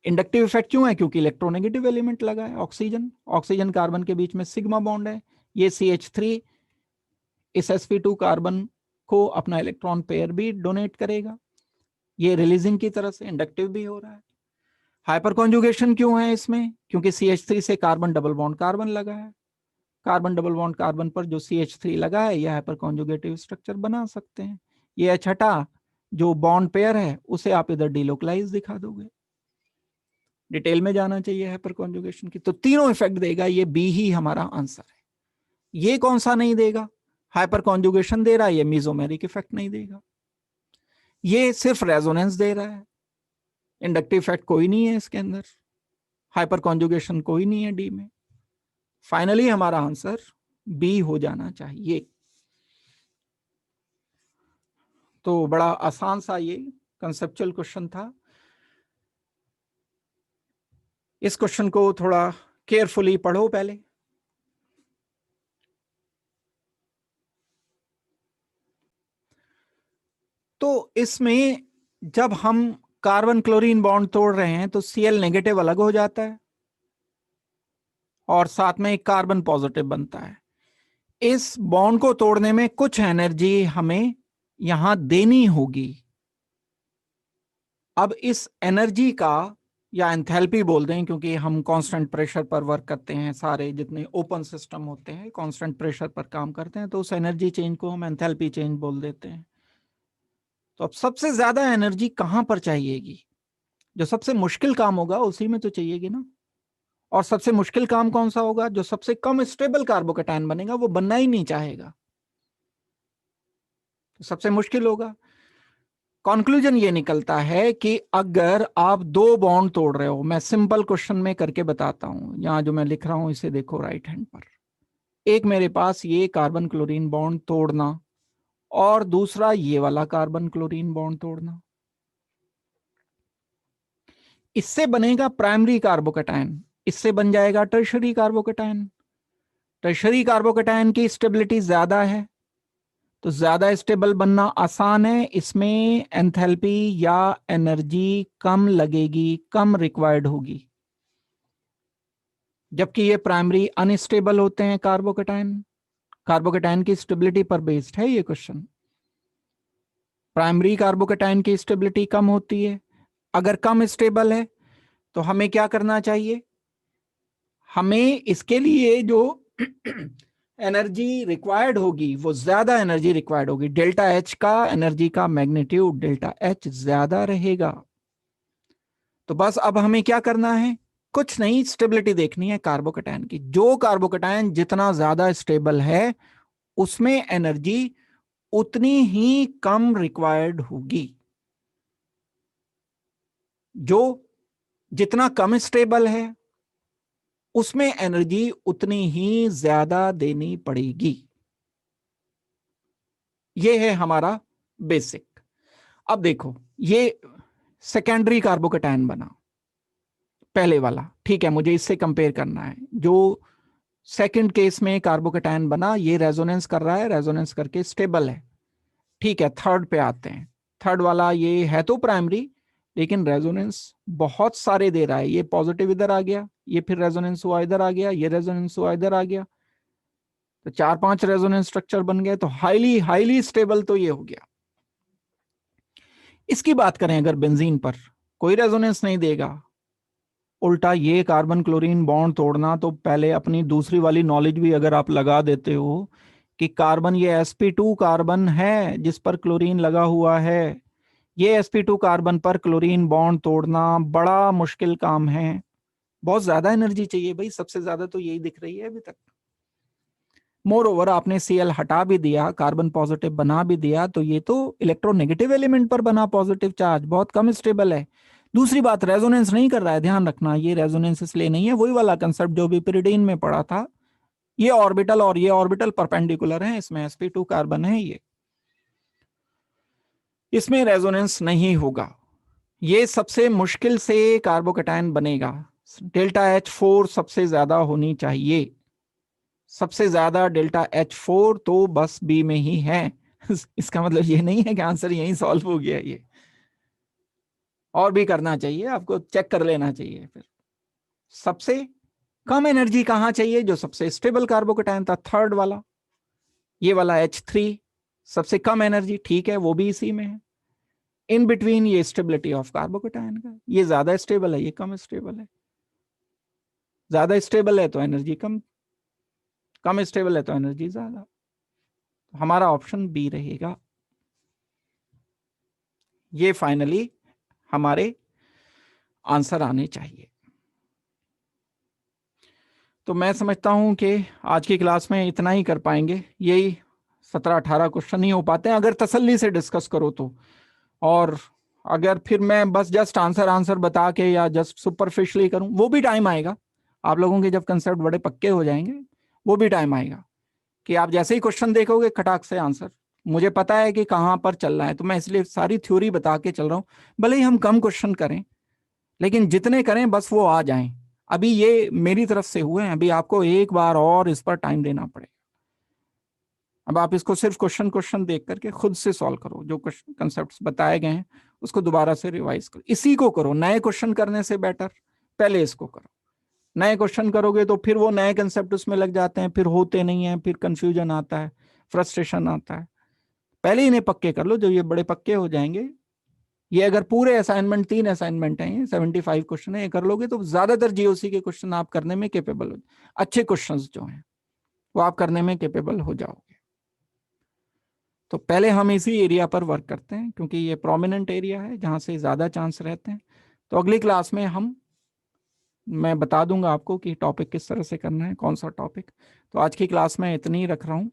इंडक्टिव इफेक्ट क्यों है? क्योंकि इलेक्ट्रोनेगेटिव एलिमेंट लगा है, ऑक्सीजन, ऑक्सीजन कार्बन के बीच में सिग्मा बॉन्ड है, ये CH3 इस sp2 कार्बन को अपना इलेक्ट्रॉन पेयर भी डोनेट करेगा, ये रिलीजिंग की तरह से इंडक्टिव भी हो रहा है। हाइपर कॉन्जुगेशन क्यों है इसमें? क्योंकि CH3 से कार्बन डबल बॉन्ड कार्बन लगा है, कार्बन डबल बॉन्ड कार्बन पर जो CH3 लगा है यह हाइपर कॉन्जुगेटिव स्ट्रक्चर बना सकते हैं। ये छठा जो बॉन्ड पेयर है उसे आप इधर डिलोकलाइज दिखा दोगे। डिटेल में जाना चाहिए हाइपर कॉन्जुगेशन की, तो तीनों इफेक्ट देगा, ये बी ही हमारा आंसर है। ये कौन सा नहीं देगा? हाइपर कॉन्जुगेशन दे रहा है, ये मेसोमेरिक इफेक्ट नहीं देगा। ये सिर्फ रेजोनेंस दे रहा है, इंडक्टिव इफेक्ट कोई नहीं है इसके अंदर, हाइपर कॉन्जुगेशन कोई नहीं है डी में। फाइनली हमारा आंसर बी हो जाना चाहिए। तो बड़ा आसान सा ये कंसेप्चुअल क्वेश्चन था। इस क्वेश्चन को थोड़ा केयरफुली पढ़ो पहले। तो इसमें जब हम कार्बन क्लोरीन बॉन्ड तोड़ रहे हैं तो Cl नेगेटिव अलग हो जाता है और साथ में एक कार्बन पॉजिटिव बनता है। इस बॉन्ड को तोड़ने में कुछ एनर्जी हमें यहां देनी होगी। अब इस एनर्जी का, या एंथैल्पी बोल दें क्योंकि हम कांस्टेंट प्रेशर पर वर्क करते हैं, सारे जितने ओपन सिस्टम होते हैं कांस्टेंट प्रेशर पर काम करते हैं, तो उस एनर्जी चेंज को हम एंथैल्पी चेंज बोल देते हैं। तो अब सबसे ज्यादा एनर्जी कहां पर चाहिएगी? जो सबसे मुश्किल काम होगा उसी में तो चाहिएगी ना। और सबसे मुश्किल काम कौन सा होगा? जो सबसे कम स्टेबल कार्बोकैटायन बनेगा वो बनना ही नहीं चाहेगा, तो सबसे मुश्किल होगा। कंक्लूजन ये निकलता है कि अगर आप दो बॉन्ड तोड़ रहे हो, मैं सिंपल क्वेश्चन में करके बताता हूं, यहां जो मैं लिख रहा हूं इसे देखो राइट हैंड पर। एक मेरे पास ये कार्बन क्लोरीन बॉन्ड तोड़ना और दूसरा ये वाला कार्बन क्लोरीन बॉन्ड तोड़ना, इससे बनेगा प्राइमरी कार्बोकैटायन, इससे बन जाएगा टर्शरी कार्बोकैटायन। टर्शरी कार्बोकैटायन की स्टेबिलिटी ज्यादा है, तो ज्यादा स्टेबल बनना आसान है, इसमें एंथैल्पी या एनर्जी कम लगेगी, कम रिक्वायर्ड होगी। जबकि ये प्राइमरी अनस्टेबल होते हैं कार्बोकैटायन, कार्बोकैटायन की स्टेबिलिटी पर बेस्ड है ये क्वेश्चन। प्राइमरी कार्बोकैटायन की स्टेबिलिटी कम होती है। अगर कम स्टेबल है तो हमें क्या करना चाहिए? हमें इसके लिए जो एनर्जी रिक्वायर्ड होगी वो ज्यादा एनर्जी रिक्वायर्ड होगी, डेल्टा एच का एनर्जी का मैग्नीट्यूड डेल्टा एच ज्यादा रहेगा। तो बस अब हमें क्या करना है? कुछ नहीं, स्टेबिलिटी देखनी है कार्बोकैटायन की। जो कार्बोकैटायन जितना ज्यादा स्टेबल है उसमें एनर्जी उतनी ही कम रिक्वायर्ड होगी। जो जितना कम स्टेबल है उसमें एनर्जी उतनी ही ज्यादा देनी पड़ेगी। ये है हमारा बेसिक। अब देखो, ये सेकेंडरी कार्बोकैटायन बना, पहले वाला, ठीक है, मुझे इससे कंपेयर करना है। जो सेकंड केस में कार्बोकैटायन बना ये रेजोनेंस कर रहा है, रेजोनेंस करके स्टेबल है, ठीक है। थर्ड पे आते हैं। थर्ड वाला ये है तो प्राइमरी लेकिन रेजोनेंस बहुत सारे दे रहा है, ये पॉजिटिव इधर आ गया, ये फिर रेजोनेंस हुआ इधर आ गया, ये रेजोनेंस हुआ इधर आ गया, तो 4-5 रेजोनेंस स्ट्रक्चर बन गए, तो हाईली हाईली स्टेबल तो ये हो गया। इसकी बात करें अगर बेंजीन पर, कोई रेजोनेंस नहीं देगा, उल्टा ये कार्बन क्लोरीन बॉन्ड तोड़ना, तो पहले अपनी दूसरी वाली नॉलेज भी अगर आप लगा देते हो कि कार्बन ये sp2 कार्बन है जिस पर क्लोरीन लगा हुआ है, ये sp2 कार्बन पर क्लोरीन बॉन्ड तोड़ना बड़ा मुश्किल काम है, बहुत ज्यादा एनर्जी चाहिए भाई, सबसे ज्यादा तो यही दिख रही है अभी तक। मोर ओवर आपने Cl हटा भी दिया, कार्बन पॉजिटिव बना भी दिया, तो ये तो इलेक्ट्रोनेगेटिव एलिमेंट पर बना पॉजिटिव चार्ज, बहुत कम स्टेबल है। दूसरी बात, रेजोनेंस नहीं कर रहा है, ध्यान रखना, ये रेजोनेंस इसलिए नहीं है, वही वाला कंसेप्ट जो भी पिरिडीन में पढ़ा था, ये ऑर्बिटल और ये ऑर्बिटल परपेंडिकुलर है, इसमें sp2 कार्बन है, ये इसमें रेजोनेंस नहीं होगा। ये सबसे मुश्किल से कार्बोकैटायन बनेगा, डेल्टा H4 सबसे ज्यादा होनी चाहिए, सबसे ज्यादा डेल्टा H4 तो बस बी में ही है। इसका मतलब ये नहीं है कि आंसर यहीं सॉल्व हो गया, ये और भी करना चाहिए, आपको चेक कर लेना चाहिए। फिर सबसे कम एनर्जी कहां चाहिए, जो सबसे स्टेबल कार्बोकैटायन था, थर्ड वाला, ये वाला H3 सबसे कम एनर्जी, ठीक है, वो भी इसी में है। इन बिटवीन ये स्टेबिलिटी ऑफ कार्बोकैटायन का, ये ज्यादा स्टेबल है, ये कम स्टेबल है, ज्यादा स्टेबल है तो एनर्जी कम, कम स्टेबल है तो एनर्जी ज्यादा, हमारा ऑप्शन बी रहेगा। ये फाइनली हमारे आंसर आने चाहिए। तो मैं समझता हूं कि आज की क्लास में इतना ही कर पाएंगे, यही 17-18 क्वेश्चन ही हो पाते हैं अगर तसल्ली से डिस्कस करो तो। और अगर फिर मैं बस जस्ट आंसर बता के या जस्ट सुपरफिशियली करूं, वो भी टाइम आएगा, आप लोगों के जब कंसेप्ट बड़े पक्के हो जाएंगे वो भी टाइम आएगा कि आप जैसे ही क्वेश्चन देखोगे खटाक से आंसर, मुझे पता है कि कहाँ पर चल रहा है, तो मैं इसलिए सारी थ्योरी बता के चल रहा हूँ, भले ही हम कम क्वेश्चन करें लेकिन जितने करें बस वो आ जाएं। अभी ये मेरी तरफ से हुए हैं, अभी आपको एक बार और इस पर टाइम देना पड़ेगा। अब आप इसको सिर्फ क्वेश्चन देख करके खुद से सॉल्व करो, जो कंसेप्ट्स बताए गए हैं उसको दोबारा से रिवाइज करो, इसी को करो, नए क्वेश्चन करने से बेटर पहले इसको करो। नए क्वेश्चन करोगे तो फिर वो नए कंसेप्ट उसमें लग जाते हैं, फिर होते नहीं है, फिर कंफ्यूजन आता है, फ्रस्ट्रेशन आता है। पहले इन्हें पक्के कर लो, जो ये बड़े पक्के हो जाएंगे, ये अगर पूरे असाइनमेंट 3 असाइनमेंट हैं, 75 क्वेश्चन है, ये कर लोगे तो ज्यादातर जीओसी के क्वेश्चन आप करने में केपेबल हो, अच्छे क्वेश्चंस जो हैं वो आप करने में केपेबल हो जाओगे। तो पहले हम इसी एरिया पर वर्क करते हैं क्योंकि ये प्रोमिनेंट एरिया है जहां से ज्यादा चांस रहते हैं। तो अगली क्लास में मैं बता दूंगा आपको कि टॉपिक किस तरह से करना है, कौन सा टॉपिक। तो आज की क्लास में इतनी ही रख रहा हूं।